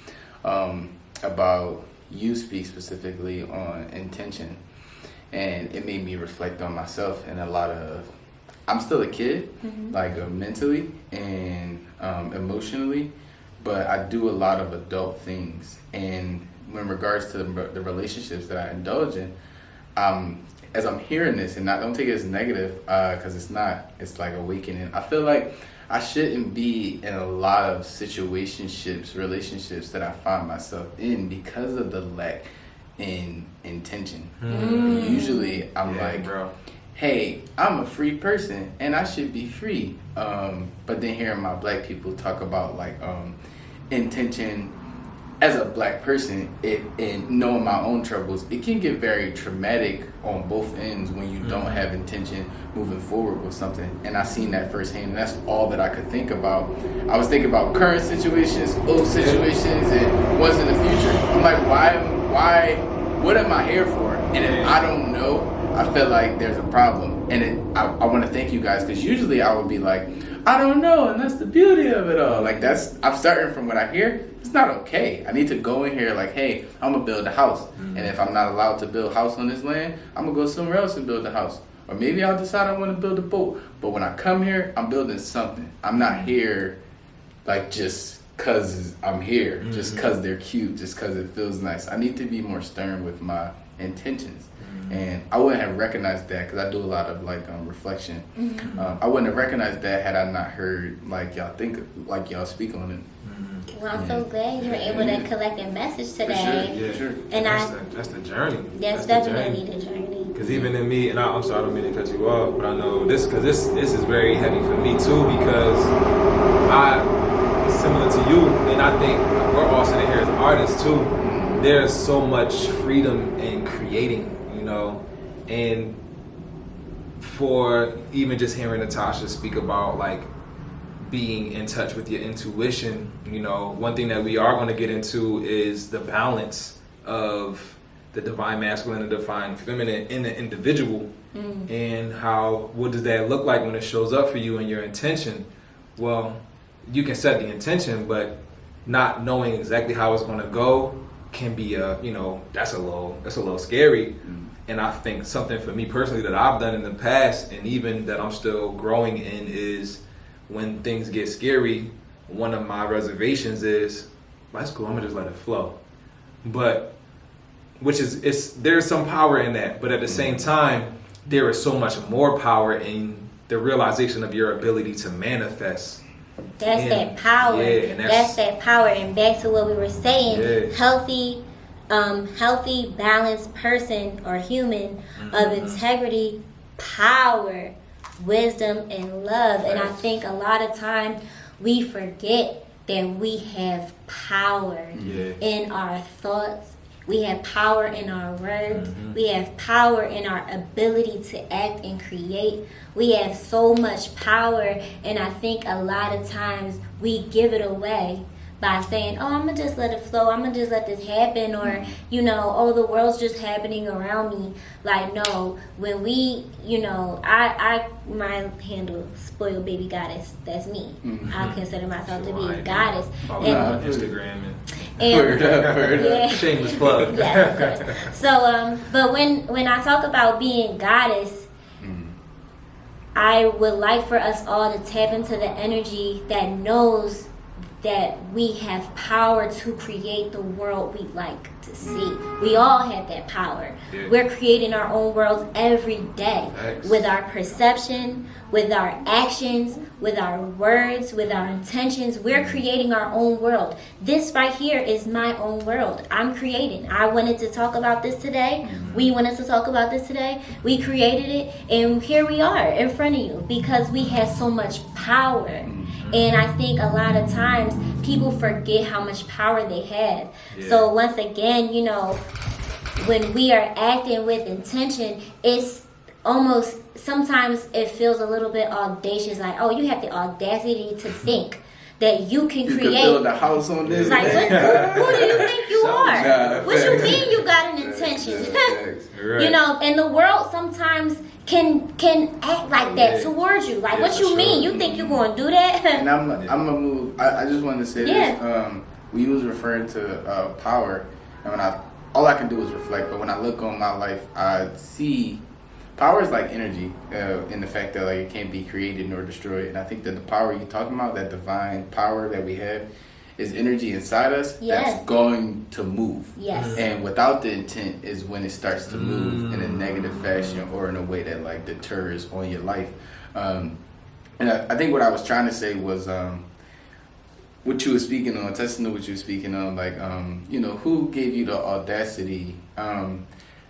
about you speak specifically on intention, and it made me reflect on myself and a lot of. I'm still a kid, like mentally and emotionally, but I do a lot of adult things. And in regards to the relationships that I indulge in, as I'm hearing this, and I don't take it as negative, because it's not, it's like awakening. I feel like I shouldn't be in a lot of relationships that I find myself in because of the lack in intention. Usually I'm bro. Hey, I'm a free person and I should be free. But then hearing my black people talk about like intention as a black person, and knowing my own troubles, it can get very traumatic on both ends when you don't have intention moving forward with something. And I seen that firsthand, and that's all that I could think about. I was thinking about current situations, old situations, and what's in the future. I'm like, why, what am I here for? And if I don't know, I feel like there's a problem. And I want to thank you guys, because usually I would be like, I don't know, and that's the beauty of it all. Like I'm starting from what I hear. It's not okay. I need to go in here like, hey, I'm gonna build a house, and if I'm not allowed to build a house on this land, I'm gonna go somewhere else and build a house. Or maybe I'll decide I want to build a boat. But when I come here, I'm building something. I'm not here like just cause I'm here, just cause they're cute, just cause it feels nice. I need to be more stern with my intentions. And I wouldn't have recognized that, because I do a lot of like reflection. I wouldn't have recognized that had I not heard like y'all speak on it. Well, I'm so glad you were able to collect a message today. For sure. And that's the journey. That's definitely the journey. Because even in me, and I'm sorry, I don't mean to cut you off, but I know this, because this is very heavy for me too, because similar I think we're all sitting here as artists too. There's so much freedom in creating, you know, and for even just hearing Natasha speak about like being in touch with your intuition, you know, one thing that we are going to get into is the balance of the divine masculine and divine feminine in the individual, and how, what does that look like when it shows up for you and your intention? Well, you can set the intention, but not knowing exactly how it's going to go can be that's a little scary. And I think something for me personally that I've done in the past, and even that I'm still growing in, is when things get scary, one of my reservations is, that's cool, I'm gonna just let it flow. But there's some power in that, but at the same time, there is so much more power in the realization of your ability to manifest. That's that power. Yeah, and that's that power. And back to what we were saying, healthy, balanced person or human of integrity, power, wisdom, and love. And I think a lot of times we forget that we have power in our thoughts. We have power in our words. We have power in our ability to act and create. We have so much power, and I think a lot of times we give it away by saying, oh, I'm going to just let it flow. I'm going to just let this happen. Or, oh, the world's just happening around me. Like, no, when we, my handle, spoiled baby goddess, that's me. I consider myself to be a goddess. Follow on Instagram and shameless plug. Yes, of course. So, but when I talk about being goddess, I would like for us all to tap into the energy that knows that we have power to create the world we like to see. We all have that power. Yeah. We're creating our own worlds every day. Thanks. With our perception, with our actions, with our words, with our intentions. We're creating our own world. This right here is my own world. I'm creating. I wanted to talk about this today. We wanted to talk about this today. We created it, and here we are in front of you because we have so much power. And I think a lot of times people forget how much power they have. Yeah. So once again, when we are acting with intention, it's almost, sometimes it feels a little bit audacious, like, oh, you have the audacity to think that you can create. You can build a house on this. Like, who do you think you are? What you mean you got an intention? Right. And the world sometimes can act like that towards you. Like, what you mean? You think you're going to do that? And I'm gonna move. I just wanted to say this. We was referring to power, and all I can do is reflect. But when I look on my life, I see power is like energy, in the fact that it can't be created nor destroyed. And I think that the power you're talking about, that divine power that we have, is energy inside us that's going to move. Yes. And without the intent is when it starts to move in a negative fashion or in a way that deters on your life. And I think what I was trying to say was what you were speaking on, testing to what you were speaking on, who gave you the audacity?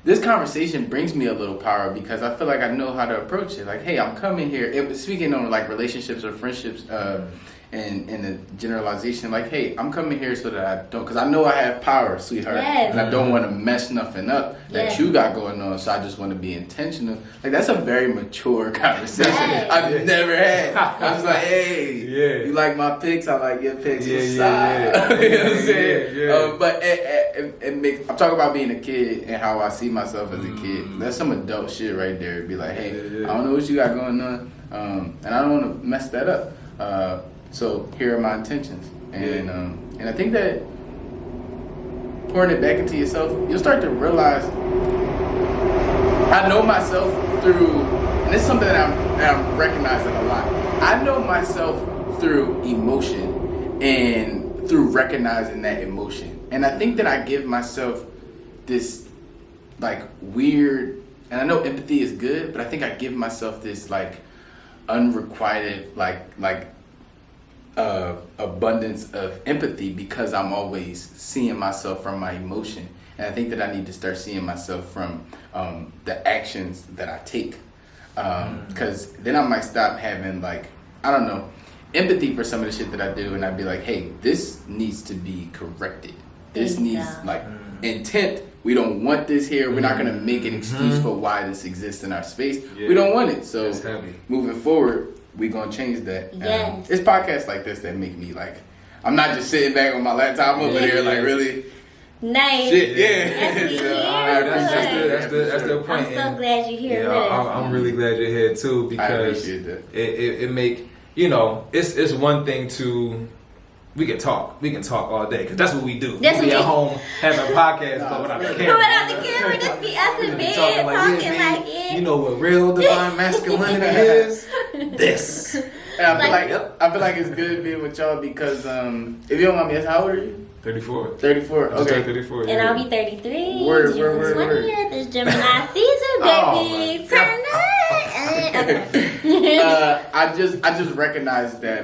This conversation brings me a little power because I feel like I know how to approach it. Like, hey, I'm coming here. It was speaking on relationships or friendships, and the generalization, like, hey, I'm coming here so that I don't, because I know I have power, sweetheart, and I don't want to mess nothing up that you got going on, so I just want to be intentional. Like, that's a very mature conversation I've never had. I was like, hey, you like my pics? I like your pics. You know what I'm saying? But it makes, I'm talking about being a kid and how I see myself as a kid. That's some adult shit right there. It'd be like, hey, I don't know what you got going on, and I don't want to mess that up. So here are my intentions, and I think that pouring it back into yourself, you'll start to realize. I know myself through, and it's something that I'm recognizing a lot. I know myself through emotion and through recognizing that emotion, and I think that I give myself this weird, and I know empathy is good, but I think I give myself this unrequited abundance of empathy because I'm always seeing myself from my emotion, and I think that I need to start seeing myself from the actions that I take, because then I might stop having I don't know, empathy for some of the shit that I do, and I'd be like, hey, this needs to be corrected. This needs like intent. We don't want this here. We're not gonna make an excuse for why this exists in our space. Yeah. We don't want it. So That's heavy. moving forward, we gonna change that. Yes. It's podcasts like this that make me like, I'm not just sitting back on my laptop over here like really. Nice. Shit, yeah. That's So, That's the point. I'm so And, glad you're here yeah, with us. I'm really glad you're here too, I because appreciate that. it make, you know, it's one thing to, we can talk all day, because that's what we do. That's we be what at home having a podcast, but without the Put camera. out the camera, just be us in bed talking like it. You know what real divine masculinity is? This. And I feel like it's good being with y'all because if you don't mind me asking, how old are you? 34. 34. I just Okay. turned 34. And I'll be 33. Word, June word. 20th is Gemini season, baby. Oh, Turn up. Okay. I just recognize that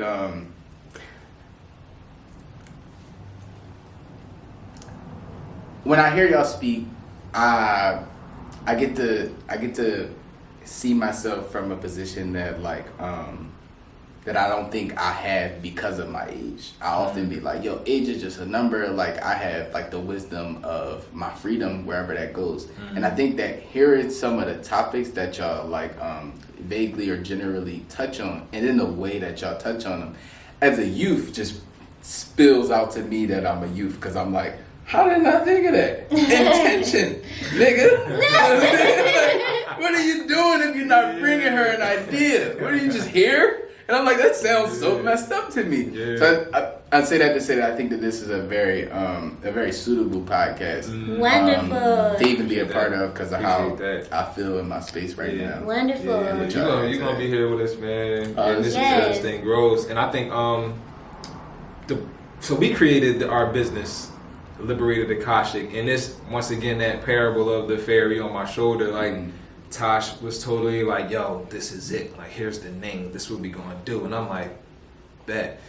when I hear y'all speak, I get to see myself from a position that like that I don't think I have because of my age. I often be like, yo, age is just a number. Like I have like the wisdom of my freedom wherever that goes. And I think that hearing some of the topics that y'all like vaguely or generally touch on, and in the way that y'all touch on them, as a youth just spills out to me that I'm a youth, because I'm like, how did I think of that? Intention, nigga. What are you doing if you're not bringing her an idea? What are you just here? And I'm like, that sounds so messed up to me. Yeah. So I say that to say that I think that this is a very suitable podcast. Wonderful. To even be a part of, because of how Appreciate that. I feel in my space right now. Wonderful. Yeah, with y'all. You're gonna be here with us, man. And this is Yes. how this thing grows. And I think so we created our business, Liberated Akashic, and this once again that parable of the fairy on my shoulder, like Tosh was totally like, yo, this is it. Like, here's the name. This is what we gonna do. And I'm like, bet.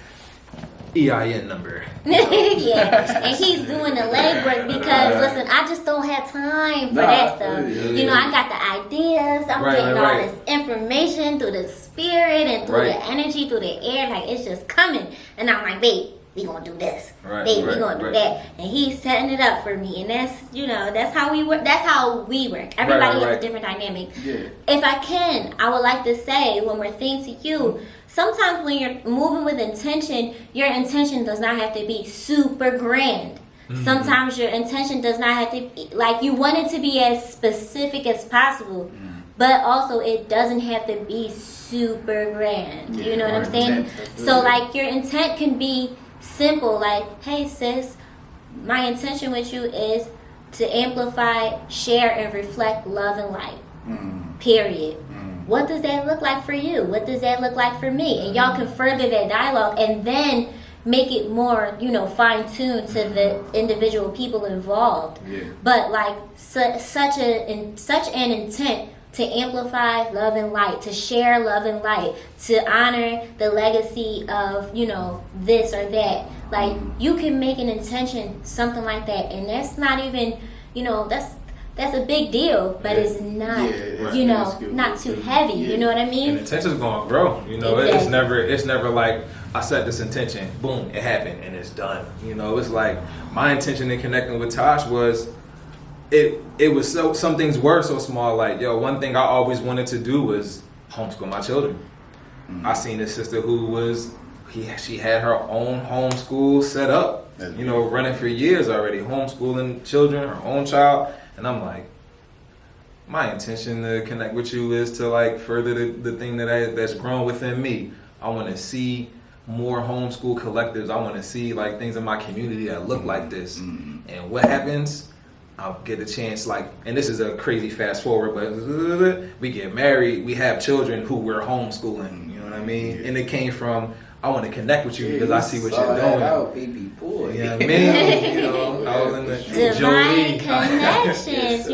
EIN number. Yeah, and he's doing the legwork because listen, I just don't have time for that stuff. You know, I got the ideas. I'm getting all this information through the spirit and through the energy, through the air. Like it's just coming, and I'm like, babe, we gonna do this. Babe, we gonna do that. And he's setting it up for me, and that's that's how we work. That's how we work. Everybody has a different dynamic. Yeah. If I can, I would like to say one more thing to you. Sometimes when you're moving with intention, your intention does not have to be super grand. Sometimes your intention does not have to be, like, you want it to be as specific as possible, but also it doesn't have to be super grand. You know what I'm saying? So like your intent can be simple, like, hey sis, my intention with you is to amplify, share, and reflect love and light. Period. What does that look like for you? What does that look like for me? And y'all can further that dialogue and then make it more, fine-tuned to the individual people involved. Yeah. But like such an intent to amplify love and light, to share love and light, to honor the legacy of, this or that. Like, you can make an intention, something like that, and that's not even, that's a big deal, but it's not, not too heavy. You know what I mean? And intention's gonna grow. Exactly. It's never like I set this intention, boom, it happened, and it's done. It's like my intention in connecting with Tosh was, it was some things were so small. Like, one thing I always wanted to do was homeschool my children. I seen this sister who she had her own homeschool set up, running for years already, homeschooling children, her own child. And I'm like, my intention to connect with you is to like further the thing that's grown within me. I want to see more homeschool collectives. I want to see like things in my community that look like this. And what happens? I'll get a chance, like, and this is a crazy fast forward, but we get married, we have children who we're homeschooling. You know what I mean? And it came from, I want to connect with you because I see what you're doing. Out, baby boy. Yeah, man. I was in the divine connections.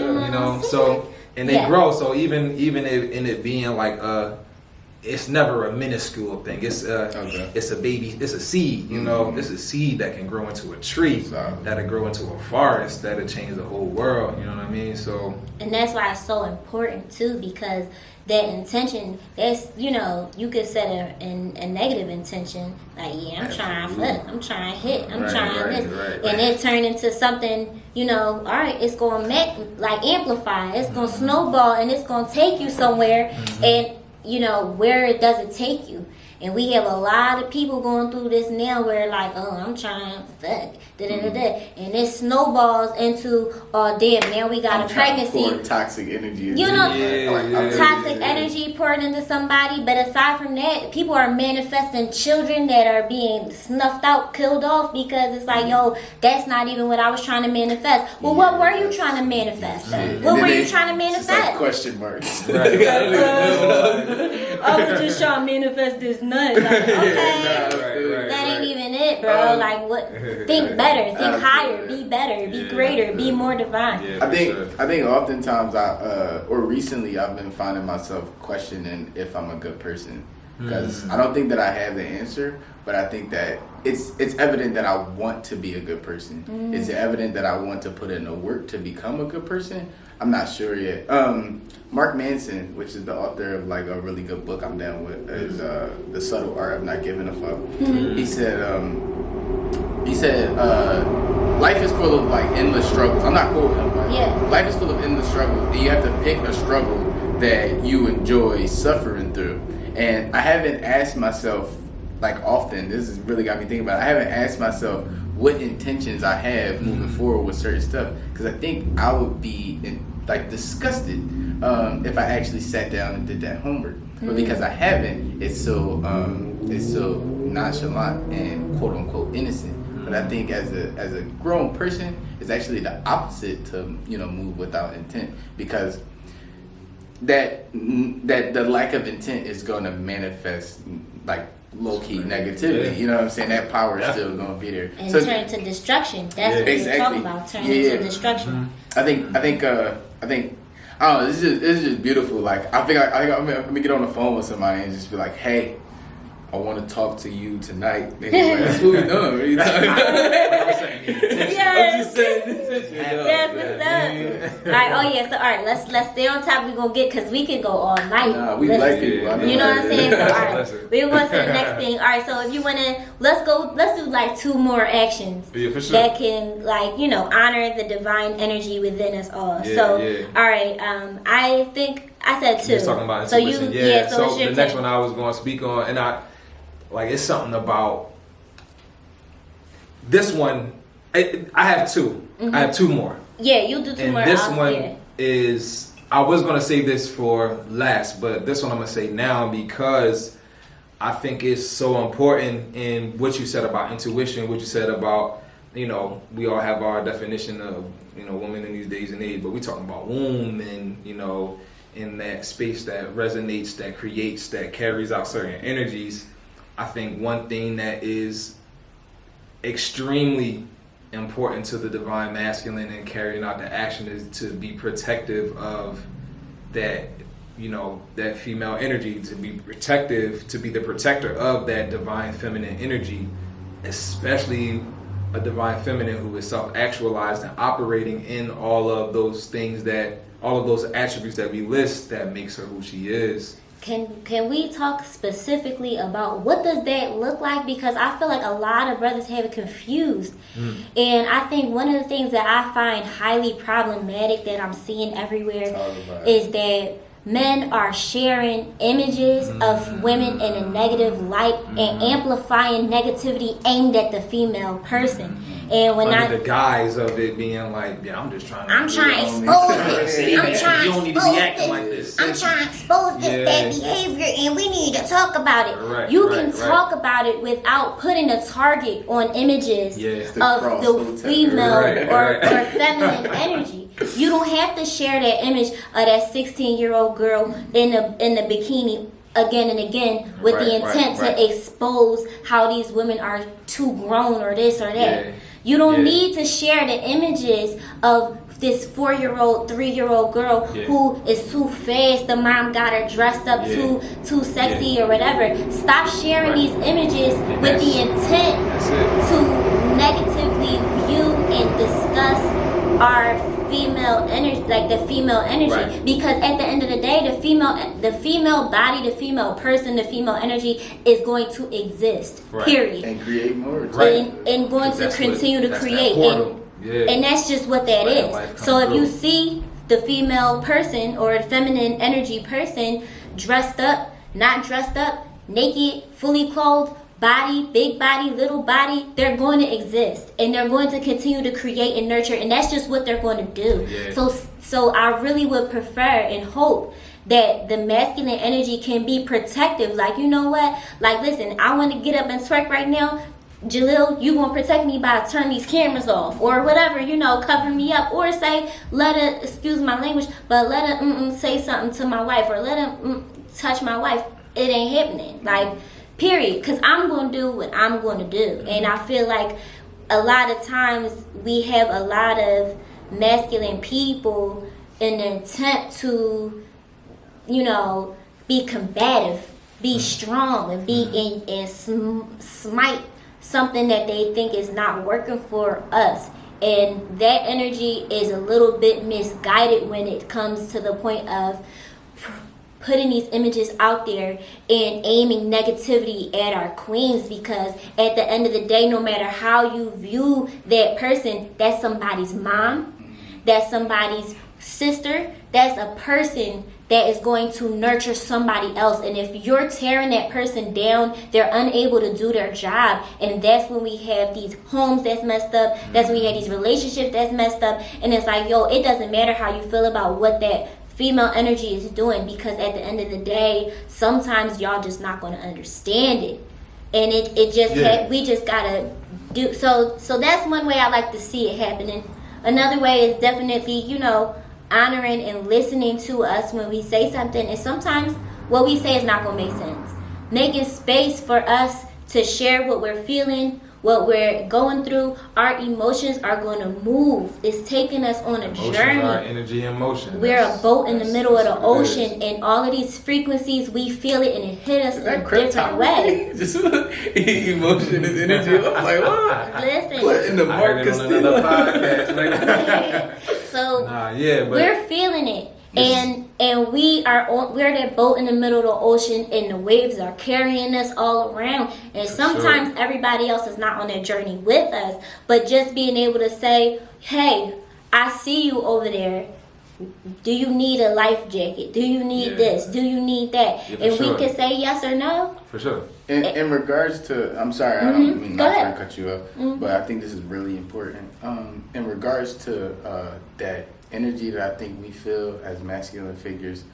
so and they grow. So even in it being like it's never a minuscule thing. It's a baby. It's a seed. You know, it's a seed that can grow into a tree, that'll grow into a forest, that'll change the whole world. You know what I mean? So, and that's why it's so important too, because that intention, that's, you know, you could set a negative intention, like, yeah, I'm trying to fuck, I'm trying to hit, I'm trying this, and it turned into something, you know, all right, it's going to amplify, it's going to snowball, and it's going to take you somewhere, and, you know, where does it take you? And we have a lot of people going through this now where like, oh, I'm trying to fuck, and it snowballs into, oh damn, now we got a pregnancy. Toxic energy. You know, toxic energy poured into somebody. But aside from that, people are manifesting children that are being snuffed out, killed off, because it's like, yo, that's not even what I was trying to manifest. Well, what were you trying to manifest? What were you trying to manifest? Like question marks. I was just trying to manifest this nut. Like, okay, that ain't even it, bro. Like, what? Think better, think higher, be better, be greater, be more divine. I think oftentimes or recently I've been finding myself questioning if I'm a good person, because I don't think that I have the answer, but I think that it's evident that I want to be a good person. It's evident that I want to put in the work to become a good person. I'm not sure yet. Mark Manson, which is the author of like a really good book I'm down with, is The Subtle Art of Not Giving a Fuck. He said life is full of like endless struggles. I'm not quoting him, but life is full of endless struggles, and you have to pick a struggle that you enjoy suffering through. And I haven't asked myself, like, often, this has really got me thinking about it, I haven't asked myself what intentions I have moving forward with certain stuff, because I think I would be disgusted if I actually sat down and did that homework. But because I haven't, it's so nonchalant and quote unquote innocent. But I think as a grown person, it's actually the opposite to, you know, move without intent, because that the lack of intent is going to manifest like low-key negativity. You know what I'm saying? That power is still going to be there. And turn to destruction. That's what we're talking about. Turn to destruction. I think I don't know, this is just beautiful. Like, I think I'm gonna get on the phone with somebody and just be like, hey, I want to talk to you tonight. And like, that's what we doing. What are you talking about? Yes. That's what's up. All right. Oh yeah. So all right. Let's stay on top. We're gonna get, because we can go all night. Nah, we like people. You know what I'm saying? So all right. We're going to the next thing. All right. So if you wanna, let's do like 2 more actions that can, like, you know, honor the divine energy within us all. All right. I think I said 2. You're talking about intuition. So the next one I was going to speak on, and it's something about this one. I have 2. I have 2 more. Yeah, you do 2 more. And this one is, I was going to save this for last, but this one I'm going to say now, because I think it's so important in what you said about intuition, what you said about, you know, we all have our definition of, you know, women in these days and age, but we're talking about womb and, you know, in that space that resonates, that creates, that carries out certain energies. I think one thing that is extremely important to the divine masculine and carrying out the action is to be protective of that, you know, that female energy, to be protective, to be the protector of that divine feminine energy, especially a divine feminine who is self-actualized and operating in all of those things, that all of those attributes that we list that makes her who she is. Can we talk specifically about what does that look like? Because I feel like a lot of brothers have it confused. And I think one of the things that I find highly problematic that I'm seeing everywhere is that men are sharing images of women in a negative light and amplifying negativity aimed at the female person. And when under the guise of it being like, yeah, I'm just trying to expose this. I'm trying to you don't need to be acting like this. I'm trying to expose this bad behavior, and we need to talk about it. You can talk about it without putting a target on images of the female or feminine energy. You don't have to share that image of that 16-year-old girl in the bikini again and again with the intent to expose how these women are too grown or this or that. You don't need to share the images of this 4-year-old, 3-year-old girl who is too fast. The mom got her dressed up too sexy or whatever. Stop sharing these images with the intent to negatively view and discuss our female energy, like the female energy, because at the end of the day, the female body, the female person, the female energy is going to exist. Period. And create more. And going to continue to create. And that's just what that is. So if you see the female person or the feminine energy person dressed up, not dressed up, naked, fully clothed, body, big body, little body, they're going to exist and they're going to continue to create and nurture, and that's just what they're going to do. So I really would prefer and hope that the masculine energy can be protective. Like, you know what, like, listen, I want to get up and twerk right now. Jalil, you gonna protect me by turning these cameras off or whatever, you know, cover me up, or say, let her, excuse my language, but let her say something to my wife, or let her touch my wife. It ain't happening, like, period, because I'm gonna do what I'm gonna do. And I feel like a lot of times we have a lot of masculine people in an attempt to, you know, be combative, be strong, and be and smite something that they think is not working for us. And that energy is a little bit misguided when it comes to the point of putting these images out there and aiming negativity at our queens, because at the end of the day, no matter how you view that person, that's somebody's mom, that's somebody's sister, that's a person that is going to nurture somebody else. And if you're tearing that person down, they're unable to do their job. And that's when we have these homes that's messed up. That's when we have these relationships that's messed up. And it's like, yo, it doesn't matter how you feel about what that female energy is doing, because at the end of the day, sometimes y'all just not going to understand it. And it just we just gotta do so that's one way I like to see it happening. Another way is definitely, you know, honoring and listening to us when we say something, and sometimes what we say is not going to make sense. Making space for us to share what we're feeling, what we're going through. Our emotions are going to move. It's taking us on a journey. Our energy and motion. We're a boat in the middle of the ocean, and all of these frequencies, we feel it, and it hit us in a different way. Just emotion and energy. I'm like, what? Listen. What in the Marcus podcast? So but we're feeling it. And we're that boat in the middle of the ocean, and the waves are carrying us all around. And sometimes everybody else is not on that journey with us, but just being able to say, hey, I see you over there. Do you need a life jacket? Do you need this? Do you need that? And we can say yes or no. For sure. In regards to, I'm sorry, I don't mean not trying to cut you up, but I think this is really important. In regards to that energy that I think we feel as masculine figures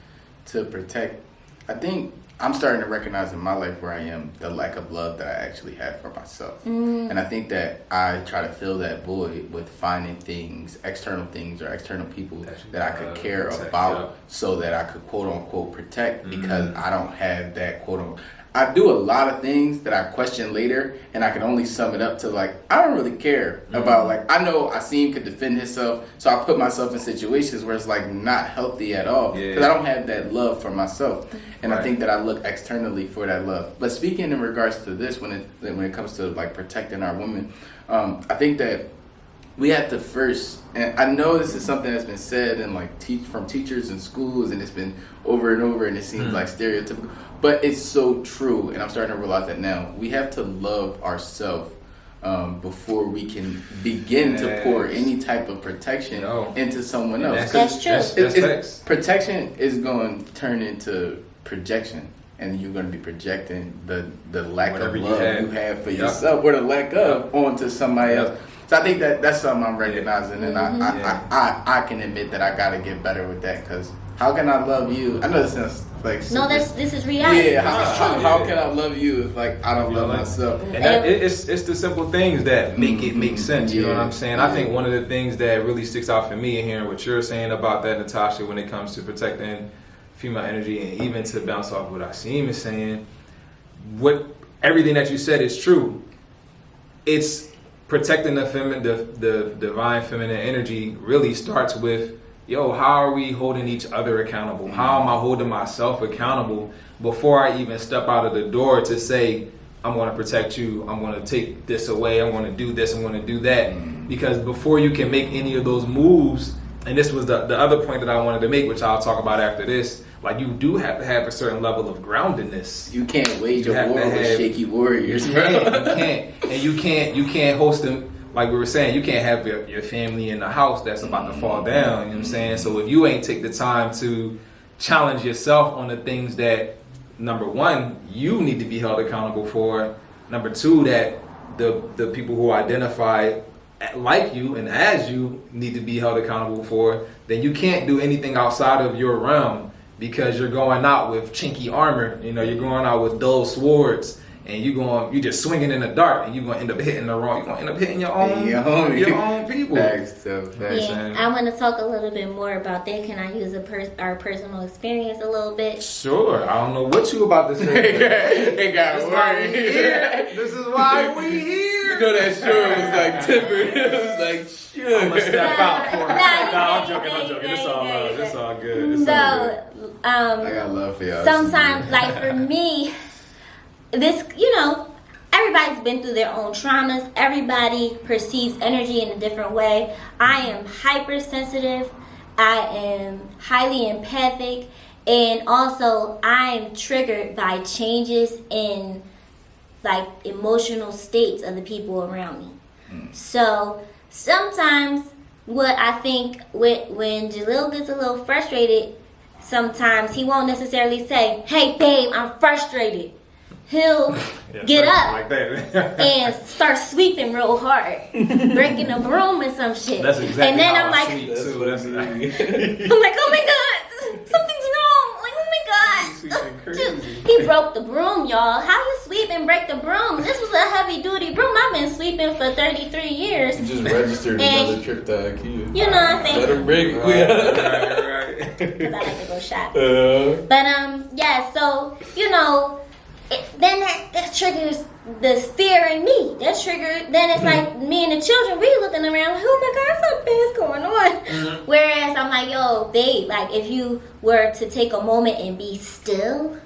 to protect, I think I'm starting to recognize in my life where I am the lack of love that I actually have for myself. And I think that I try to fill that void with finding things, external things or external people that I could care about so that I could quote unquote protect, because I don't have that quote unquote. I do a lot of things that I question later, and I can only sum it up to, like, I don't really care about, like, I know Asim could defend himself, so I put myself in situations where it's, like, not healthy at all, because I don't have that love for myself, and I think that I look externally for that love. But speaking in regards to this, when it comes to, like, protecting our women, I think that we have to first, and I know this is something that's been said and like from teachers in schools, and it's been over and over, and it seems like stereotypical, but it's so true, and I'm starting to realize that now. We have to love ourselves before we can begin to pour any type of protection into someone else. That's true. Protection is going to turn into projection, and you're going to be projecting the lack of love you have for yourself, or the lack of onto somebody else. So I think that's something I'm recognizing, and I can admit that I got to get better with that, because how can I love you? I know this sounds like super, this is reality. Yeah, how can I love you if, like, I don't love myself? And it's the simple things that make it make sense. You know what I'm saying? I think one of the things that really sticks out for me in hearing what you're saying about that, Natasha, when it comes to protecting female energy, and even to bounce off what Asim is saying, everything that you said is true. It's protecting the divine feminine energy really starts with, yo, how are we holding each other accountable? How am I holding myself accountable before I even step out of the door to say, I'm going to protect you, I'm going to take this away, I'm going to do this, I'm going to do that. Because before you can make any of those moves, and this was the other point that I wanted to make, which I'll talk about after this, like you do have to have a certain level of groundedness. You can't wage a war with shaky warriors. You can't. And you can't host them. Like we were saying, you can't have your family in the house that's about to fall down. You know what I'm saying? So if you ain't take the time to challenge yourself on the things that, number one, you need to be held accountable for. Number two, that the people who identify like you and as you need to be held accountable for, then you can't do anything outside of your realm, because you're going out with chinky armor. You know, you're going out with dull swords. And you just swinging in the dark, and you're gonna end up hitting the wrong. You're gonna end up hitting your own people. Facts. Yeah, I want to talk a little bit more about that. Can I use our personal experience a little bit? Sure. I don't know what you about to say. It got worried. This is why we here. You know that sure was like tempered. It was like sure. I'm gonna step out for it. I'm joking. It's all love. It's all good. So, I got love for y'all. Sometimes, like for me, this, everybody's been through their own traumas. Everybody perceives energy in a different way. I am hypersensitive. I am highly empathic. And also, I am triggered by changes in, like, emotional states of the people around me. So, sometimes what I think when Jalil gets a little frustrated, sometimes he won't necessarily say, "Hey, babe, I'm frustrated." He'll get up like that. and start sweeping real hard, breaking a broom and some shit. That's exactly and then how I'm I like, sweep too. I'm like, oh my god, something's wrong. Like, oh my god, he broke the broom, y'all. How you sweep and break the broom? This was a heavy duty broom. I've been sweeping for 33 years. You just registered another trip to IKEA. You know what I'm saying? Let him break it. Right. Because I like to go shopping. But yeah. So then that triggers this fear in me. Then it's like me and the children, we looking around like, oh my god, something's going on. Whereas I'm like, yo, babe, like if you were to take a moment and be still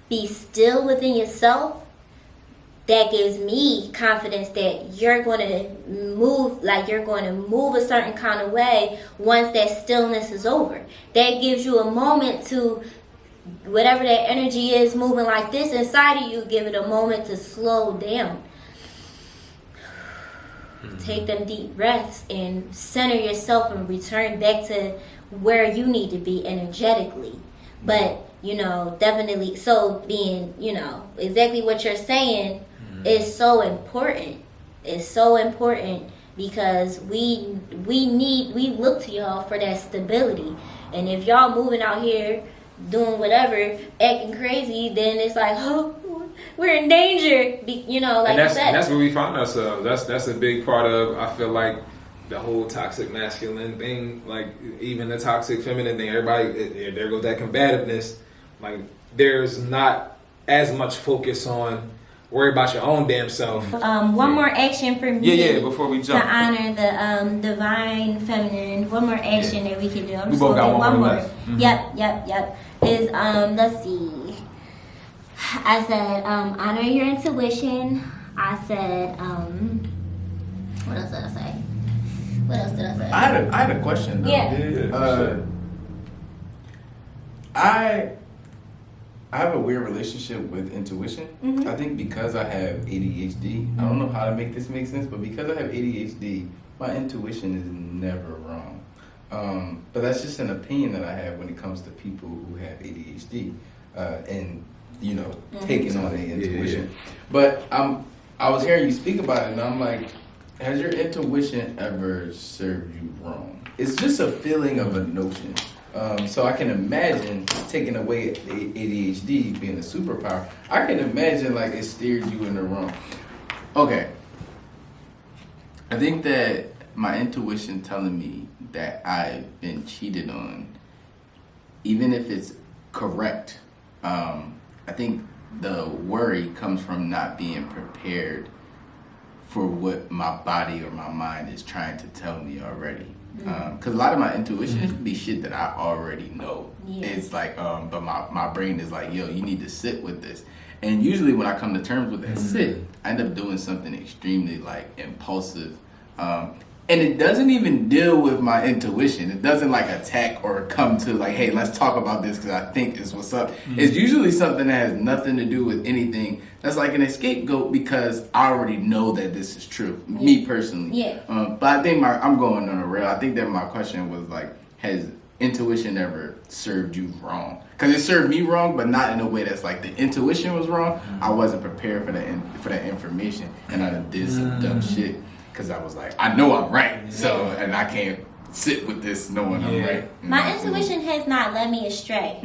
within yourself, that gives me confidence that you're going to move a certain kind of way once that stillness is over. That gives you a moment to, whatever that energy is moving like this inside of you, give it a moment to slow down. Take them deep breaths and center yourself and return back to where you need to be energetically. But, definitely, so being, exactly what you're saying is so important. It's so important because we look to y'all for that stability. And if y'all moving out here doing whatever, acting crazy, then it's like, oh, we're in danger. Like and you said. that's where we find ourselves. That's a big part of, I feel like, the whole toxic masculine thing, like even the toxic feminine thing. Everybody, there goes that combativeness. Like there's not as much focus on worry about your own damn self. One more action for me. Yeah. Before we jump, to honor the divine feminine. One more action that we can do. We both got one more left. Yep. Is let's see. I said honor your intuition. I said what else did I say? I had a question though. Yeah. I have a weird relationship with intuition. I think because I have ADHD, I don't know how to make this make sense, but because I have ADHD, my intuition is never wrong. But that's just an opinion that I have when it comes to people who have ADHD and taking on their intuition. But I was hearing you speak about it, and I'm like, has your intuition ever served you wrong? It's just a feeling of a notion. So I can imagine taking away ADHD being a superpower. I can imagine like it steered you in the wrong. Okay. I think that my intuition telling me that I've been cheated on, even if it's correct, I think the worry comes from not being prepared for what my body or my mind is trying to tell me already. Because a lot of my intuition it could be shit that I already know. Yeah. It's like, but my brain is like, yo, you need to sit with this. And usually when I come to terms with that sit, I end up doing something extremely like impulsive. And it doesn't even deal with my intuition. It doesn't like attack or come to like, hey, let's talk about this because I think it's what's up. It's usually something that has nothing to do with anything. That's like an scapegoat because I already know that this is true. Me personally. Yeah. But I think I'm going on a rail. I think that my question was like, has intuition ever served you wrong? Because it served me wrong, but not in a way that's like the intuition was wrong. I wasn't prepared for that information, and I did some dumb shit. Because I was like, I know I'm right, so and I can't sit with this knowing I'm right. My intuition has not led me astray.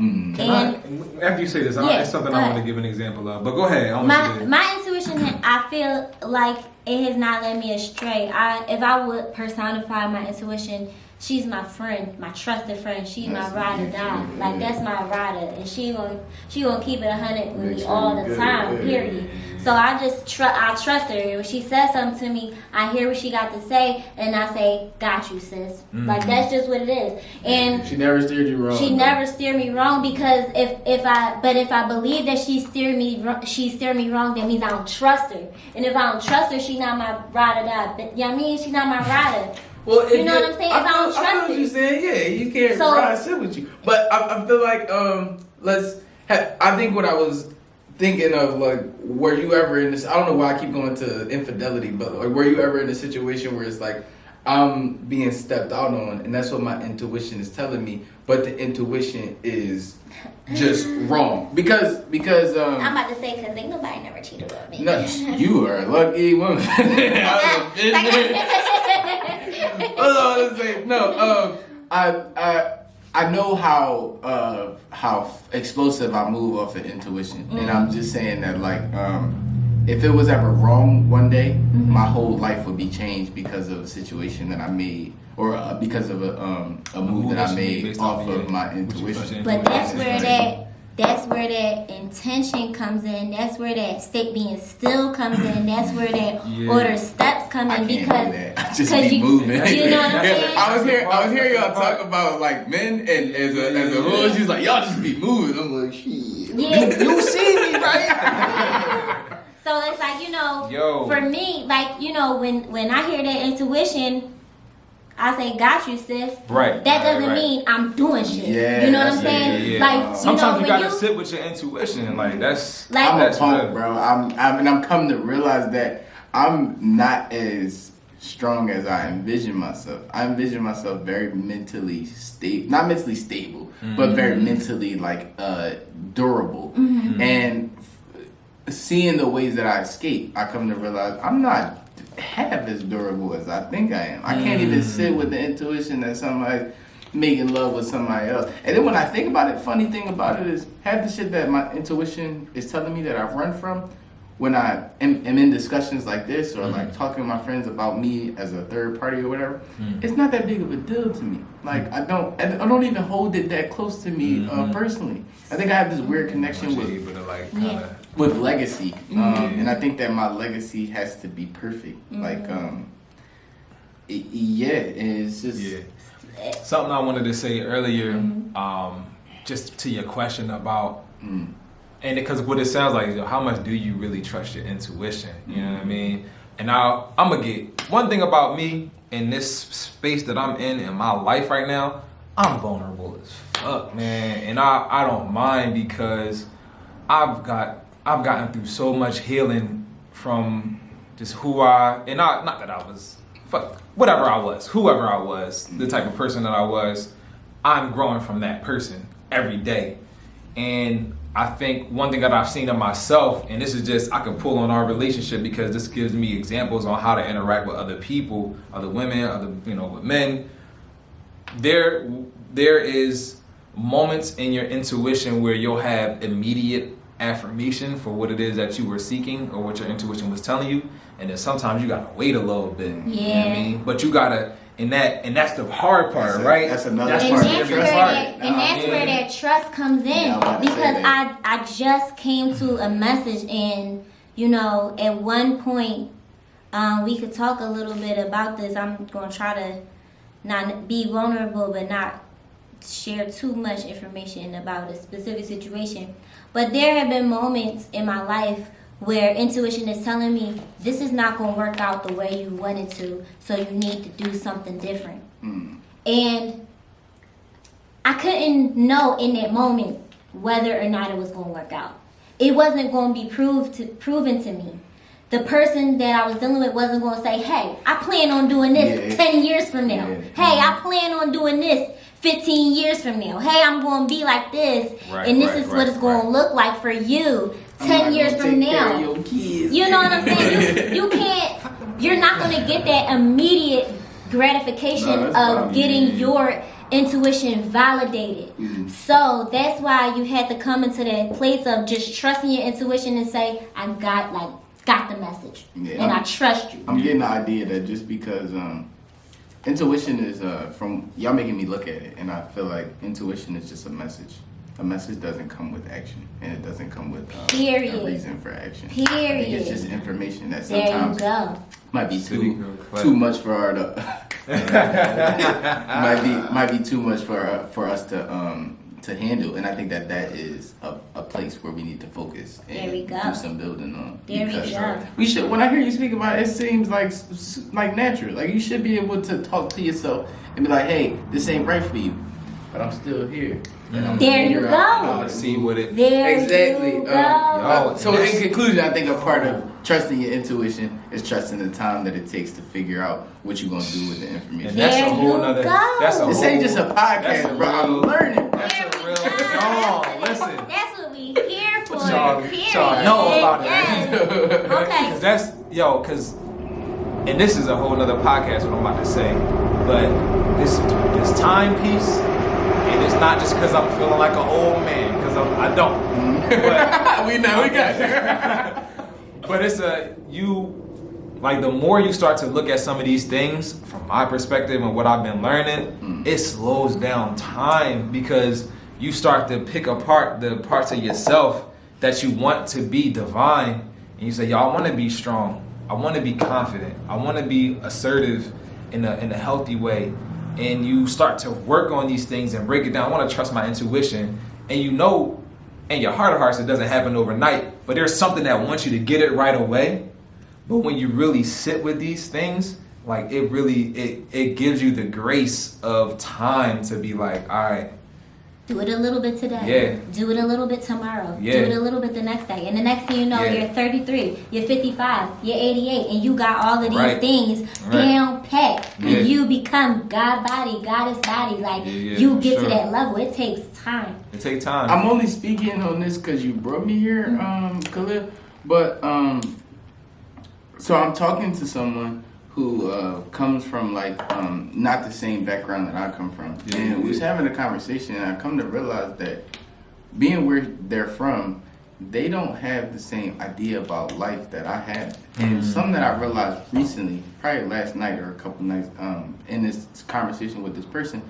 After you say this, it's something I want to give an example of. But go ahead. My intuition, I feel like it has not led me astray. If I would personify my intuition, she's my friend, my trusted friend. She's my ride or die. Like that's my rider, and she gonna keep it 100 with me all the time. Period. So I just I trust her. When she says something to me, I hear what she got to say, and I say, "Got you, sis." Like that's just what it is. And she never steered you wrong. She never steered me wrong because if I believe that she steered me wrong, that means I don't trust her. And if I don't trust her, she not my ride or die. But, you know what I mean? She not my rider. Well, you know what I'm saying? If I don't trust I know what you're saying. Yeah, you can't ride sit with you. But I feel like I think what I was thinking of, like, were you ever in this? I don't know why I keep going to infidelity, but like, were you ever in a situation where it's like I'm being stepped out on, and that's what my intuition is telling me, but the intuition is just wrong because I'm about to say because ain't nobody never cheated on me. No, you are a lucky woman. I know how explosive I move off of intuition, and I'm just saying that like if it was ever wrong one day, my whole life would be changed because of a situation that I made, or because of a move that I made off of my intuition. But that's where that intention comes in. That's where that state being still comes in. That's where that order steps come in because I just be moving. You know what I'm saying? I was hearing y'all talk about like men and as a whole, she's like y'all just be moving. I'm like shit. Yeah. You see me right? So it's like for me, like when I hear that intuition, I say, got you, sis. Right. That doesn't mean I'm doing shit. Yeah, you know what I'm saying? Yeah. Like sometimes you gotta sit with your intuition. Like that's I'm that's a punk, good. bro. I'm coming to realize that I'm not as strong as I envision myself. I envision myself very mentally stable, not mentally stable, but very mentally like durable. And seeing the ways that I escape, I come to realize I'm not half as durable as I think I am. I can't even sit with the intuition that somebody's making love with somebody else. And then when I think about it, funny thing about it is half the shit that my intuition is telling me that I've run from, when I am in discussions like this or like talking to my friends about me as a third party or whatever, it's not that big of a deal to me. Like I don't even hold it that close to me personally. I think I have this weird connection with legacy, and I think that my legacy has to be perfect. Like, it's just something I wanted to say earlier, just to your question about. And because what it sounds like, how much do you really trust your intuition? You know what I mean? And I'm going to get one thing about me in this space that I'm in my life right now, I'm vulnerable as fuck, man. And I don't mind because I've gotten through so much healing from just not that I was, whoever I was, the type of person that I was, I'm growing from that person every day. And I think one thing that I've seen in myself, and this is just, I can pull on our relationship because this gives me examples on how to interact with other people, other women, with men. There is moments in your intuition where you'll have immediate affirmation for what it is that you were seeking or what your intuition was telling you. And then sometimes you gotta wait a little bit. Yeah. You know what I mean? But you gotta, and that's the hard part, right? That's another And part. that's where that trust comes in, because I just came to a message, and at one point we could talk a little bit about this. I'm going to try to not be vulnerable, but not share too much information about a specific situation. But there have been moments in my life where intuition is telling me this is not going to work out the way you wanted to, so you need to do something different. And I couldn't know in that moment whether or not it was going to work out. It wasn't going to be proven to me. The person that I was dealing with wasn't going to say, hey, I plan on doing this 10 years from now. Hey, I plan on doing this 15 years from now. Hey, I'm going to be like this. And this is what it's going to look like for you 10 years from now. You know what I'm saying? You can't, you're not going to get that immediate gratification of getting your intuition validated. So that's why you had to come into that place of just trusting your intuition and say, I got the message, and I trust you. I'm getting the idea that just because intuition is from y'all making me look at it, and I feel like intuition is just a message. A message doesn't come with action, and it doesn't come with a reason for action. I think it's just information that sometimes might be too much for our might be too much for us to handle, and I think that is a place where we need to focus and do some building on. We should. When I hear you speak about it, it seems like natural. Like you should be able to talk to yourself and be like, "Hey, this ain't right for you, but I'm still here." There you go. Let's see what it. Exactly. You go. So in conclusion, I think a part of trusting your intuition is trusting the time that it takes to figure out what you're gonna do with the information. And that's a whole nother. This ain't just a podcast, bro. I'm learning. That's a real. No, listen. That's what we here for. Y'all know about it. Okay. Cause and this is a whole nother podcast. What I'm about to say, but this timepiece. And it's not just because I'm feeling like an old man, because I don't. But, we got it. But it's the more you start to look at some of these things from my perspective and what I've been learning, it slows down time because you start to pick apart the parts of yourself that you want to be divine. And you say, I want to be strong. I want to be confident. I want to be assertive in a healthy way. And you start to work on these things and break it down. I want to trust my intuition. And you know, in your heart of hearts, it doesn't happen overnight. But there's something that wants you to get it right away. But when you really sit with these things, like it gives you the grace of time to be like, all right. Do it a little bit today. Yeah. Do it a little bit tomorrow. Yeah. Do it a little bit the next day. And the next thing you know, you're 33, you're 55, you're 88, and you got all of these things down pat. Yeah. And you become God body, goddess body. Like, you get to that level. It takes time. It takes time. I'm only speaking on this because you brought me here, Khalil. But, so I'm talking to someone who comes from not the same background that I come from. And we was having a conversation, and I come to realize that being where they're from, they don't have the same idea about life that I have. And something that I realized recently, probably last night or a couple nights, in this conversation with this person,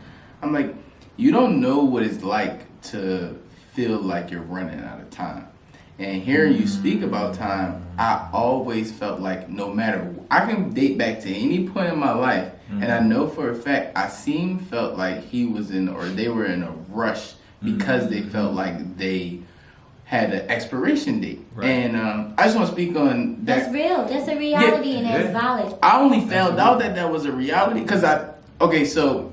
I'm like, you don't know what it's like to feel like you're running out of time. And hearing you speak about time, I always felt like no matter, I can date back to any point in my life, and I know for a fact I felt like they were in a rush because they felt like they had an expiration date. Right. And I just want to speak on that. That's real. That's a reality, and that's valid. I only found out that was a reality because so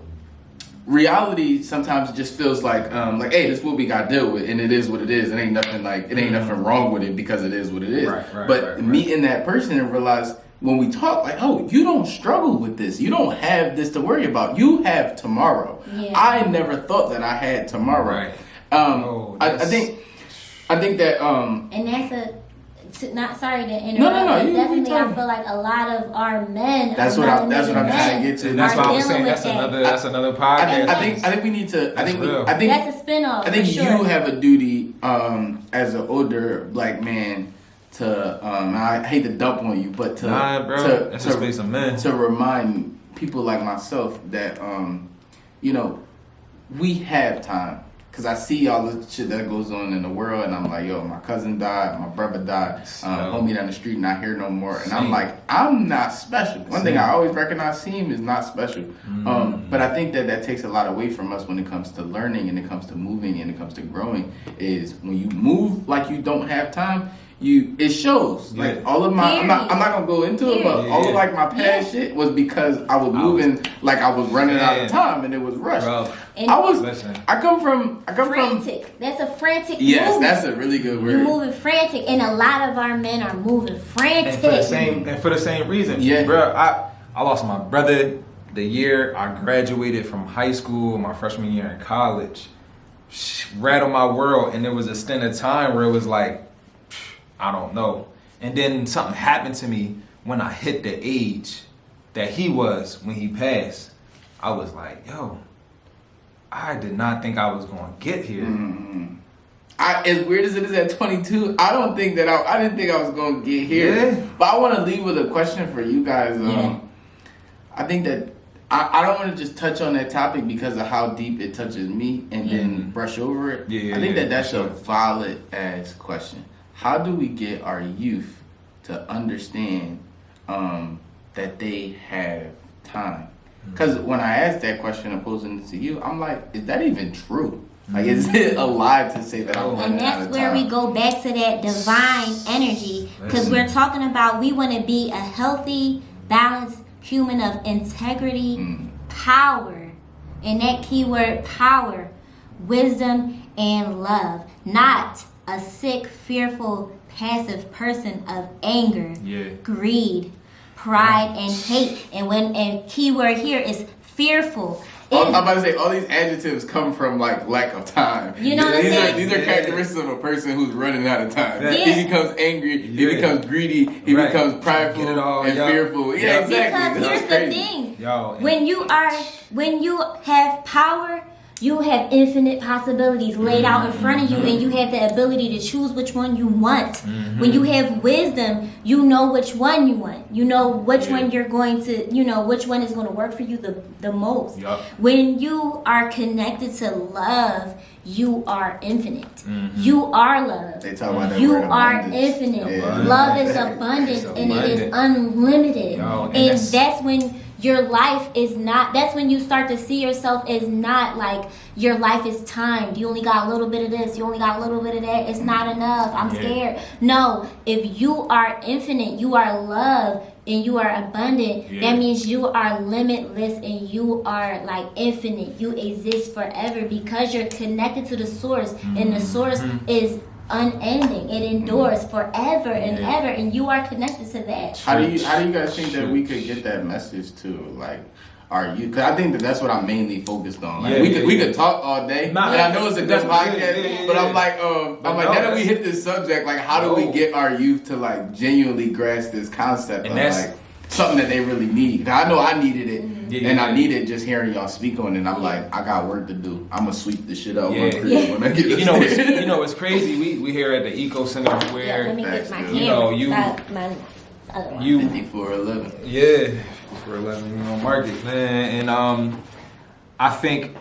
reality sometimes just feels like hey, this is what we got to deal with, and it is what it is. It ain't nothing nothing wrong with it because it is what it is. But meeting that person and realize when we talk, like, oh, you don't struggle with this. You don't have this to worry about. You have tomorrow. Yeah. I never thought that I had tomorrow. Right. I think that and that's not sorry to interrupt. No. Definitely, I feel like a lot of our men. That's what I'm trying to get to. And that's why I was saying that's another podcast. I think we need to. I think that's a spinoff. I think you have a duty as an older black man to. I hate to dump on you, but that's a space of men to remind people like myself that we have time. because I see all the shit that goes on in the world, and I'm like, yo, my cousin died, my brother died, homie down the street not here no more, and I'm like, I'm not special. One thing I always recognize, Seem is not special. But I think that takes a lot away from us when it comes to learning, and it comes to moving, and it comes to growing. Is when you move like you don't have time. It shows. Like all of my, I'm not gonna go into it, but all of like my past shit was because I was moving like I was running out of time and it was rushed. Bro. I come from frantic. That's a frantic yes, movement. that's a really good word. You're moving frantic, and a lot of our men are moving frantic. And for the same reason. Yeah. Bro, I lost my brother the year I graduated from high school, my freshman year in college. Rattled my world, and there was a stint of time where it was like, I don't know. And then something happened to me when I hit the age that he was when he passed. I was like, yo, I did not think I was going to get here. As weird as it is at 22, I don't think that I didn't think I was going to get here. Yeah. But I want to leave with a question for you guys. I think that I don't want to just touch on that topic because of how deep it touches me and then brush over it. I think that's a valid ass question. How do we get our youth to understand that they have time? Because when I asked that question and posing it to you, I'm like, is that even true? Like, is it a lie to say that I'm running out of time? And that's where we go back to that divine energy. Because we're talking about we want to be a healthy, balanced human of integrity, power. And that keyword, power, wisdom, and love. Not a sick, fearful, passive person of anger, greed, pride, and hate. And keyword here is fearful. I'm about to say all these adjectives come from like lack of time. You know what I'm saying? These are characteristics of a person who's running out of time. He becomes angry, he becomes greedy, he becomes prideful and fearful. Yeah, exactly. Because here's the thing: when you have power, you have infinite possibilities laid out in front of you, and you have the ability to choose which one you want. When you have wisdom, you know which one you want. You know which one you're going to, which one is going to work for you the most. When you are connected to love, you are infinite. You are love. They talk about that you word are abundance. infinite. Love is abundance, and it is unlimited. And that's when your life is not, that's when you start to see yourself as not like your life is timed. You only got a little bit of this, you only got a little bit of that. It's not enough. I'm scared. No, if you are infinite, you are love, and you are abundant, that means you are limitless and you are like infinite. You exist forever because you're connected to the source, and the source is unending. It endures forever and ever, and you are connected to that. How do you guys think that we could get that message to like our youth? Because I think that's what I'm mainly focused on. Like we could talk all day, and I know it's a good podcast, but I'm like now that we hit this subject, like how do we get our youth to like genuinely grasp this concept of like something that they really need? I know I needed it, and I needed just hearing y'all speak on it. And I'm like, I got work to do. I'm gonna sweep this shit up when I get this. You know, it's crazy. We here at the Eco Center where let me get my camera. You 5411. Yeah, 5411. Market, man, and I think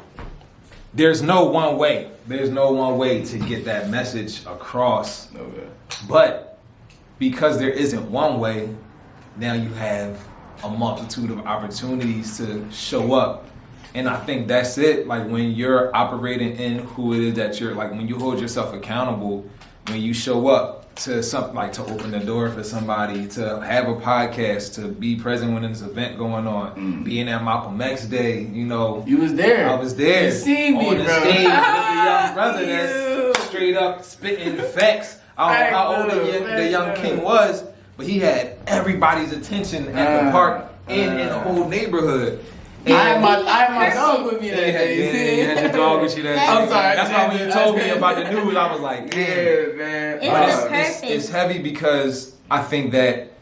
there's no one way. There's no one way to get that message across. Okay. But because there isn't one way, now you have a multitude of opportunities to show up. And I think that's it. Like when you're operating in who it is that you're, like when you hold yourself accountable, when you show up to something like to open the door for somebody, to have a podcast, to be present when there's an event going on, being at Malcolm X Day, You was there. I was there. You seen me, on the bro. stage with the young brother that's straight up spitting facts. I don't know how old the young king was, but he had everybody's attention at the park and in the whole neighborhood. And I had my dog with me that day. You had your dog with you that day. I'm sorry. That's why when you told me about the news, I was like, man. It's heavy because I think that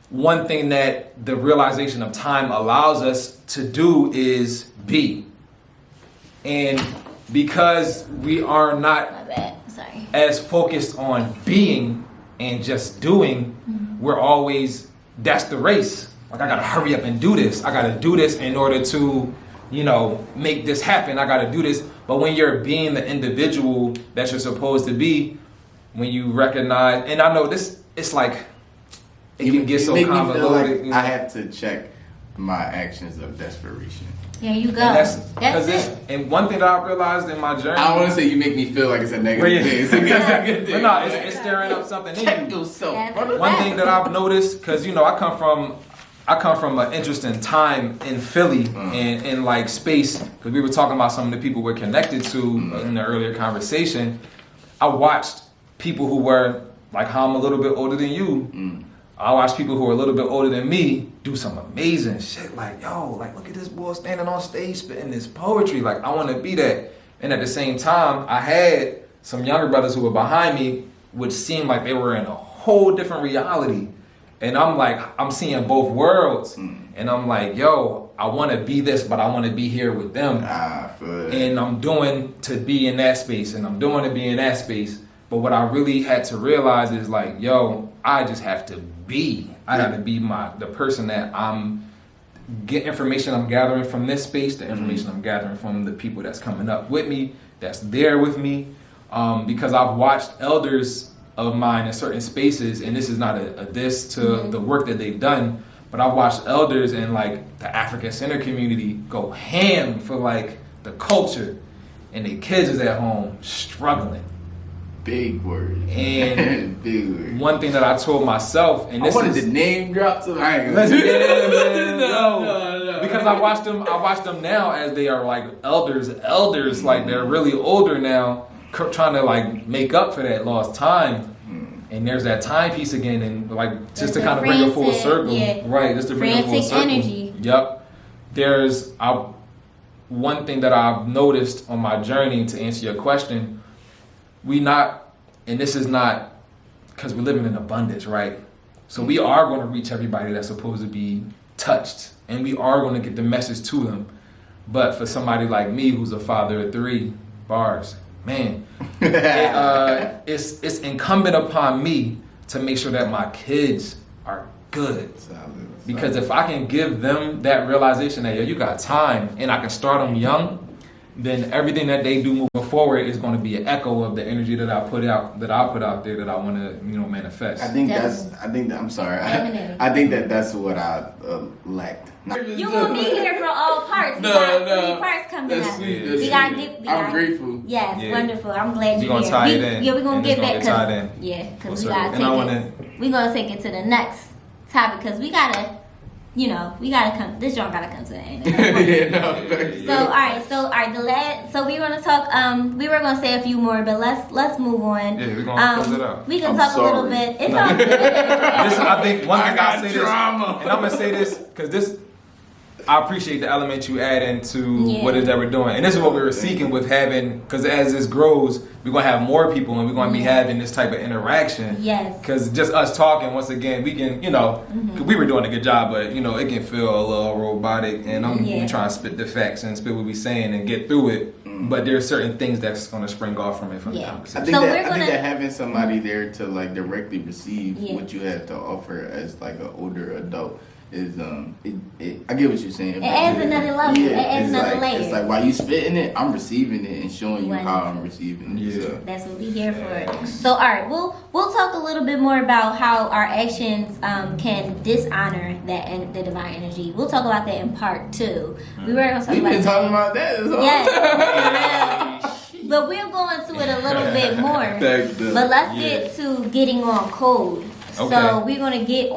one thing that the realization of time allows us to do is be. And because we are not as focused on being and just doing, we're always, that's the race. Like I gotta hurry up and do this. I gotta do this in order to make this happen. I got to do this. But when you're being the individual that you're supposed to be, when you recognize, and I know this, it's like, it can get so convoluted. Like I have to check my actions of desperation. There you go. And that's it. And one thing that I realized in my journey, I don't want to say you make me feel like it's a negative thing. It's a good thing. But no, it's stirring up something in Check you. yourself. One thing that I've noticed, because I come from an interesting time in Philly and in like space, because we were talking about some of the people we're connected to in the earlier conversation. I watched people who were like how I'm a little bit older than you. I watched people who are a little bit older than me do some amazing shit. Like, yo, like look at this boy standing on stage spitting this poetry. Like, I want to be that. And at the same time, I had some younger brothers who were behind me, which seemed like they were in a whole different reality. And I'm like, I'm seeing both worlds. And I'm like, yo, I want to be this, but I want to be here with them. And I'm doing to be in that space, and I'm doing to be in that space. But what I really had to realize is like, yo, I just have to be. I have to be the person that get information I'm gathering from this space, the information I'm gathering from the people that's coming up with me, that's there with me. Because I've watched elders of mine in certain spaces, and this is not a diss to the work that they've done, but I've watched elders in like the African Center community go ham for like the culture, and their kids is at home struggling. Big word. And big word. One thing that I told myself, and this I wanted to name drop some. I ain't Let's gonna get it, man. No. Because I watch them now as they are like elders, like they're really older now, trying to like make up for that lost time. And there's that timepiece again, and like just to kind of bring it full circle, right? Just to bring it full circle. Energy. Yep. There's one thing that I've noticed on my journey, to answer your question. And this is not because we're living in abundance, right? So we are going to reach everybody that's supposed to be touched, and we are going to get the message to them. But for somebody like me, who's a father of 3 bars, man, it's incumbent upon me to make sure that my kids are good. Because if I can give them that realization that, yo, you got time, and I can start them young, then everything that they do moving forward is going to be an echo of the energy that I put out there that I want to manifest. I think that's what I lacked. You won't be here for all parts. We got 3 parts coming up. I'm grateful. Yes, wonderful. I'm glad you're gonna here. tie it in. Yeah, we're gonna get back because we gotta take it to the next topic, because we gotta come. This joint gotta come to an end. So all right. So we want to talk. We were gonna say a few more, but let's move on. Yeah, we're gonna close it out. We can talk a little bit. It's all good. I think one thing I say drama. this, and I'm gonna say this because I appreciate the element you add into what it is that we're doing, and this is what we were seeking with having. Because as this grows, we're gonna have more people, and we're gonna be having this type of interaction. Yes. Because just us talking, once again, we can, we were doing a good job, but it can feel a little robotic, and we trying to spit the facts and spit what we saying and get through it. But there's certain things that's gonna spring off from it from the conversation. I think that having somebody there to like directly receive what you have to offer as like an older adult is I get what you're saying. It adds another level. Yeah, it adds another layer. It's like while you spitting it, I'm receiving it and showing you how I'm receiving it. Yeah. So. That's what we here for. So all right, we'll talk a little bit more about how our actions can dishonor the divine energy. We'll talk about that in part 2. We were going to talk We've about been talking about that. Yes, but we'll go into it a little bit more. But let's get to getting on code. Okay. So we're gonna getting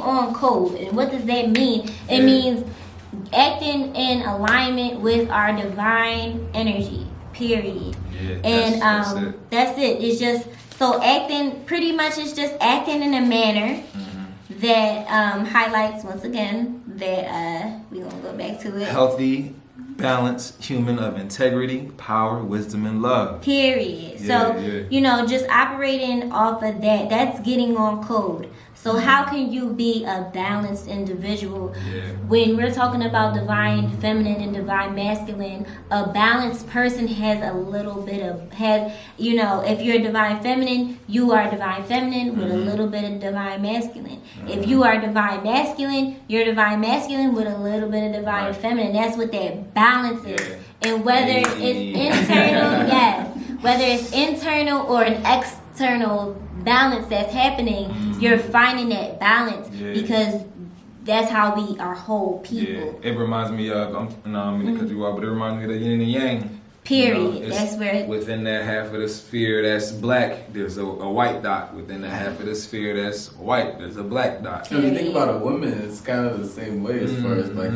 on code, and what does that mean? It means acting in alignment with our divine energy. Period. Yeah, and that's it. It's just so acting. Pretty much, it's just acting in a manner that highlights once again that we're gonna go back to it. Healthy, balanced human of integrity, power, wisdom, and love. Period. So, just operating off of that, that's getting on code. So how can you be a balanced individual? Yeah. When we're talking about divine feminine and divine masculine, a balanced person has a little bit of, if you're divine feminine, you are divine feminine with a little bit of divine masculine. If you are divine masculine, you're divine masculine with a little bit of divine feminine. That's what that balance is. Yeah. And whether it's internal, whether it's internal or an external balance that's happening, you're finding that balance because that's how we are whole people. Yeah, it reminds me of, I don't mean to cut you off, but it reminds me of the yin and yang. Period. That's where within that half of the sphere that's black, there's a white dot. Within the half of the sphere that's white, there's a black dot. If you think about a woman, it's kind of the same way as far as like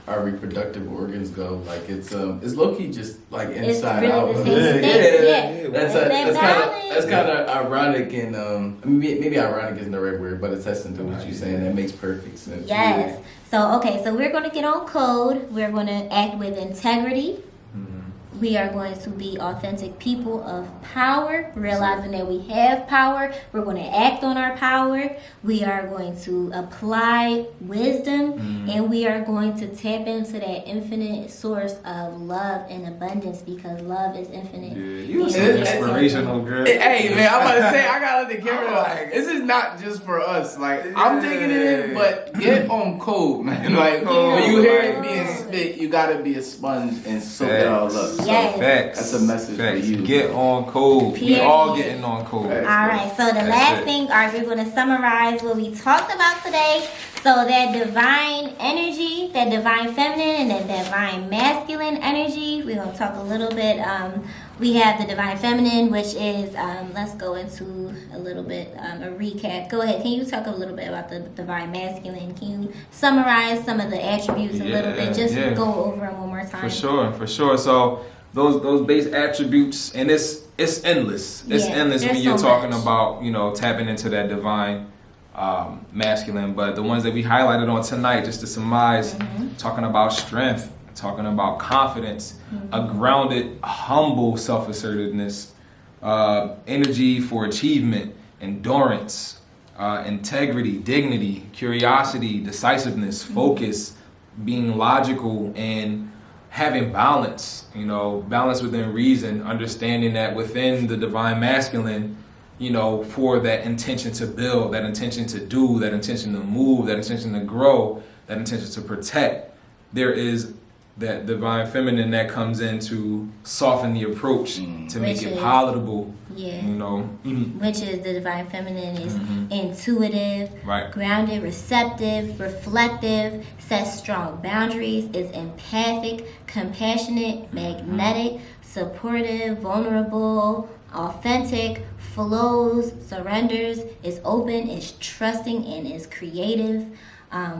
our reproductive organs go. Like it's low key just like inside really out. the same thing. That's kind of ironic and maybe ironic isn't the right word, but it's essence to what you're saying. That makes perfect sense. Yes. So we're going to get on code. We're going to act with integrity. We are going to be authentic people of power, realizing that we have power. We're going to act on our power. We are going to apply wisdom, and we are going to tap into that infinite source of love and abundance because love is infinite. Yeah, you're so inspirational, girl. Hey, man, I'm about to say, I got to let the camera like, this is not just for us. Like, I'm taking it in, but get on code, man. Like, when you hear it being spit, you got to be a sponge and soak it all up. Yes. Facts. That's a message for you. Get on code. We all getting on code. Facts. All right. So the last thing, we're going to summarize what we talked about today. So that divine energy, that divine feminine, and that divine masculine energy. We're going to talk a little bit. We have the divine feminine, which is, let's go into a little bit, a recap. Go ahead. Can you talk a little bit about the divine masculine? Can you summarize some of the attributes a little bit? Just go over them one more time. For sure. So those base attributes, and it's endless. It's endless when you're talking about, tapping into that divine masculine. But the ones that we highlighted on tonight, just to surmise, talking about strength, talking about confidence, a grounded, humble self-assertiveness, energy for achievement, endurance, integrity, dignity, curiosity, decisiveness, focus, being logical, and having balance, balance within reason, understanding that within the divine masculine, for that intention to build, that intention to do, that intention to move, that intention to grow, that intention to protect, there is that divine feminine that comes in to soften the approach, to make it palatable. Which is the divine feminine is intuitive, right, grounded, receptive, reflective, sets strong boundaries, is empathic, compassionate, magnetic, supportive, vulnerable, authentic, flows, surrenders, is open, is trusting, and is creative.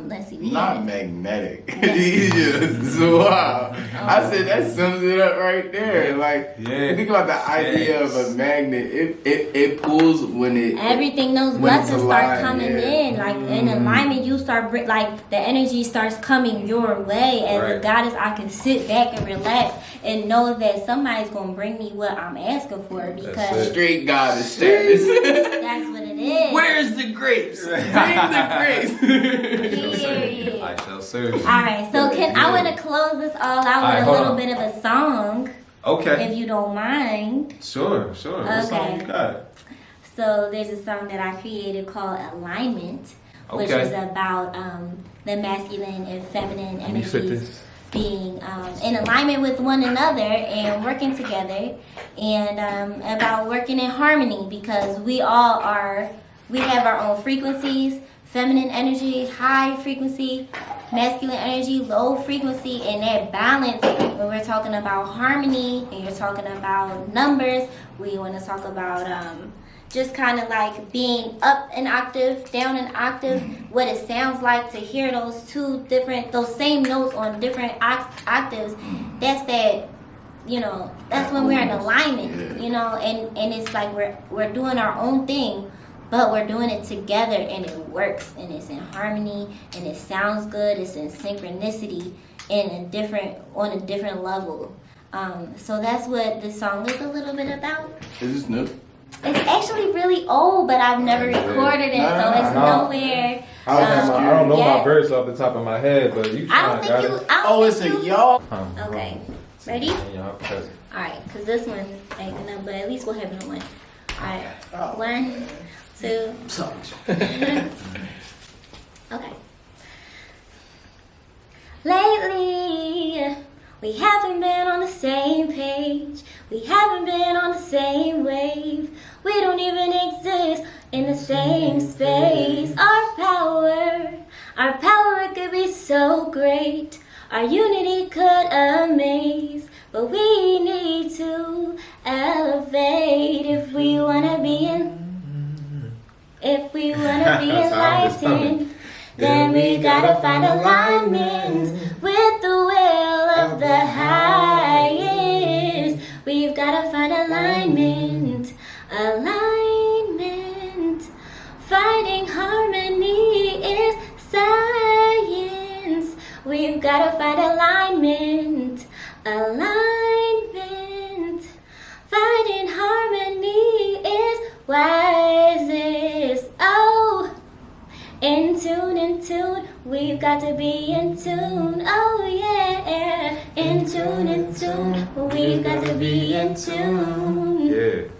Let's see. Not magnetic. Wow. I said that sums it up right there. Like, think about the idea of a magnet. It pulls when it. Everything, those lessons start coming in. Like in alignment, you start like the energy starts coming your way. As a goddess, I can sit back and relax and know that somebody's gonna bring me what I'm asking for because straight goddess status. That's what it is. Where's the grapes? Bring the grapes. I shall serve you. All right, so I want to close this all out with a little bit of a song. Okay. If you don't mind. Sure. What song you got? So there's a song that I created called Alignment, which is about the masculine and feminine energies being in alignment with one another and working together, and about working in harmony because we have our own frequencies. Feminine energy, high frequency, masculine energy, low frequency, and that balance when we're talking about harmony and you're talking about numbers, we want to talk about just kind of like being up an octave, down an octave, what it sounds like to hear those same notes on different octaves. That's that, that's when we're in alignment, and it's like we're doing our own thing. But we're doing it together and it works and it's in harmony and it sounds good. It's in synchronicity on a different level. So that's what this song is a little bit about. Is this new? It's actually really old, but I've never recorded it, so it's nowhere. I don't know my Yes. verse off the top of my head, but you I don't got think you. it. I don't think you. y'all. Okay. Ready? Yeah, present. All right, because this one ain't enough, but at least we'll have it on one. All right. 1, 2. Okay. Lately, we haven't been on the same page. We haven't been on the same wave. We don't even exist in the same space. Our power could be so great. Our unity could amaze. But we need to elevate if we wanna be enlightened. Then we gotta find alignment with the will of the highest. We've gotta find alignment. Finding harmony is science. We've gotta find alignment. Finding harmony is wisest. Oh, in tune, we've got to be in tune. Oh yeah, in tune, we've got to be in tune.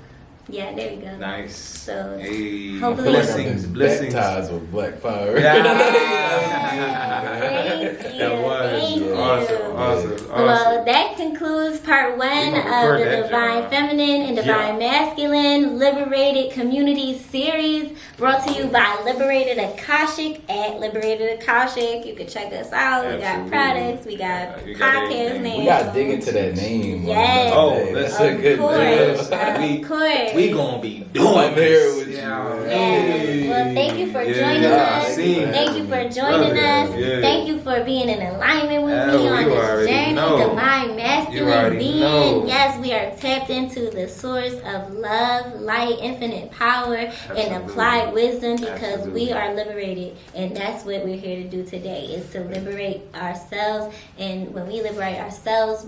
Yeah, there we go. Nice. So, hey, hopefully- blessings. Baptized with black power. Thank you. That was Thank you. awesome. Well, that concludes part 1 gonna of record the that, Divine John. Feminine and Divine Masculine Liberated Community Series, brought to you by Liberated Akashic at Liberated Akashic. You can check us out. We got Absolutely. products. We got You got podcast everything. names. We gotta dig into that name. Yes. Oh, that's Of a good course. name. Of course. We gonna be doing I'm here with you. Yes. Well, thank you for joining Yeah, us. see. Thank you for joining us. Yeah. Thank you for being in alignment with Oh, me on you this already journey. know. Divine You masculine already being. know. Yes, we are tapped into the source of love, light, infinite power, and Absolutely. applied wisdom because Absolutely. we are liberated. And that's what we're here to do today, is to liberate ourselves. And when we liberate ourselves,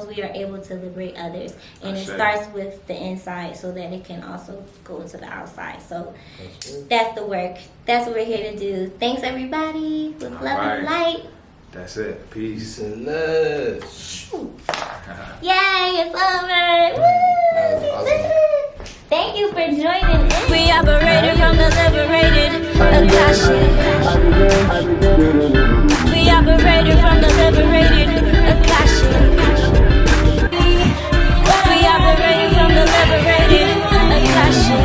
we are able to liberate others. And it Ashe. starts with the inside so that it can also go to the outside. So that's the work. That's what we're here to do. Thanks, everybody. With love and light. That's it. Peace. Peace and love. Yay, it's over. That was awesome. Thank you for joining in. We operated from the liberated Akashic. We operated from the liberated Akashic. We operated from the liberated Akashic.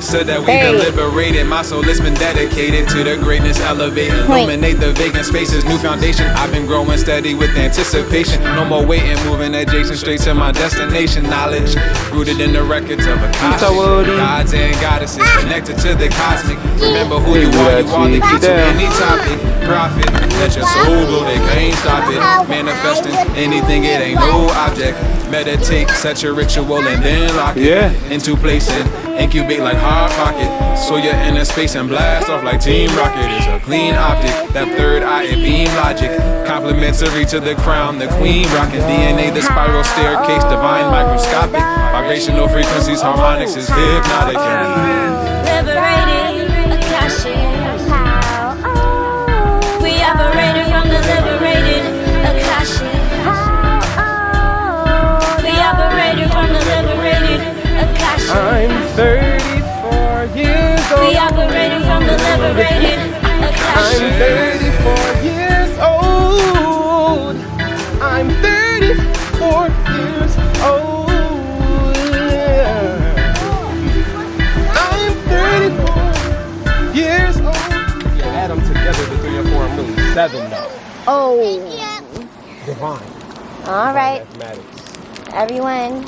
Said that we been liberated, my soul has been dedicated to the greatness, elevate, illuminate the vacant spaces. New foundation, I've been growing steady with anticipation. No more waiting, moving adjacent, straight to my destination. Knowledge rooted in the records of Akashic. Gods and goddesses connected to the cosmic. Remember who you are the key to any topic. Profit, let your soul go, they can't stop it. Manifesting anything, it ain't no object. Meditate, set your ritual and then lock it into place and incubate like hot pocket. So you're in a space and blast off like Team Rocket. It's a clean optic, that third eye it beam logic. Complementary to the crown, the queen rocking DNA, the spiral staircase, divine microscopic. Vibrational frequencies, harmonics is hypnotic. Liberated Akashic. We operated from the liberated Akashic. We operated from the liberated Akashic. I'm 34 years old. We operated from the liberated I'm Akashic. 34 years old. I'm 34 years old. I'm 34 years old. You add them together, the 3 and 4, I'm really 7 now. Oh. Divine. All right, Mathematics. everyone.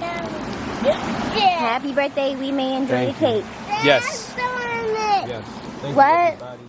Happy birthday. We may enjoy the cake. Yes. Yes. Thank you, What? everybody.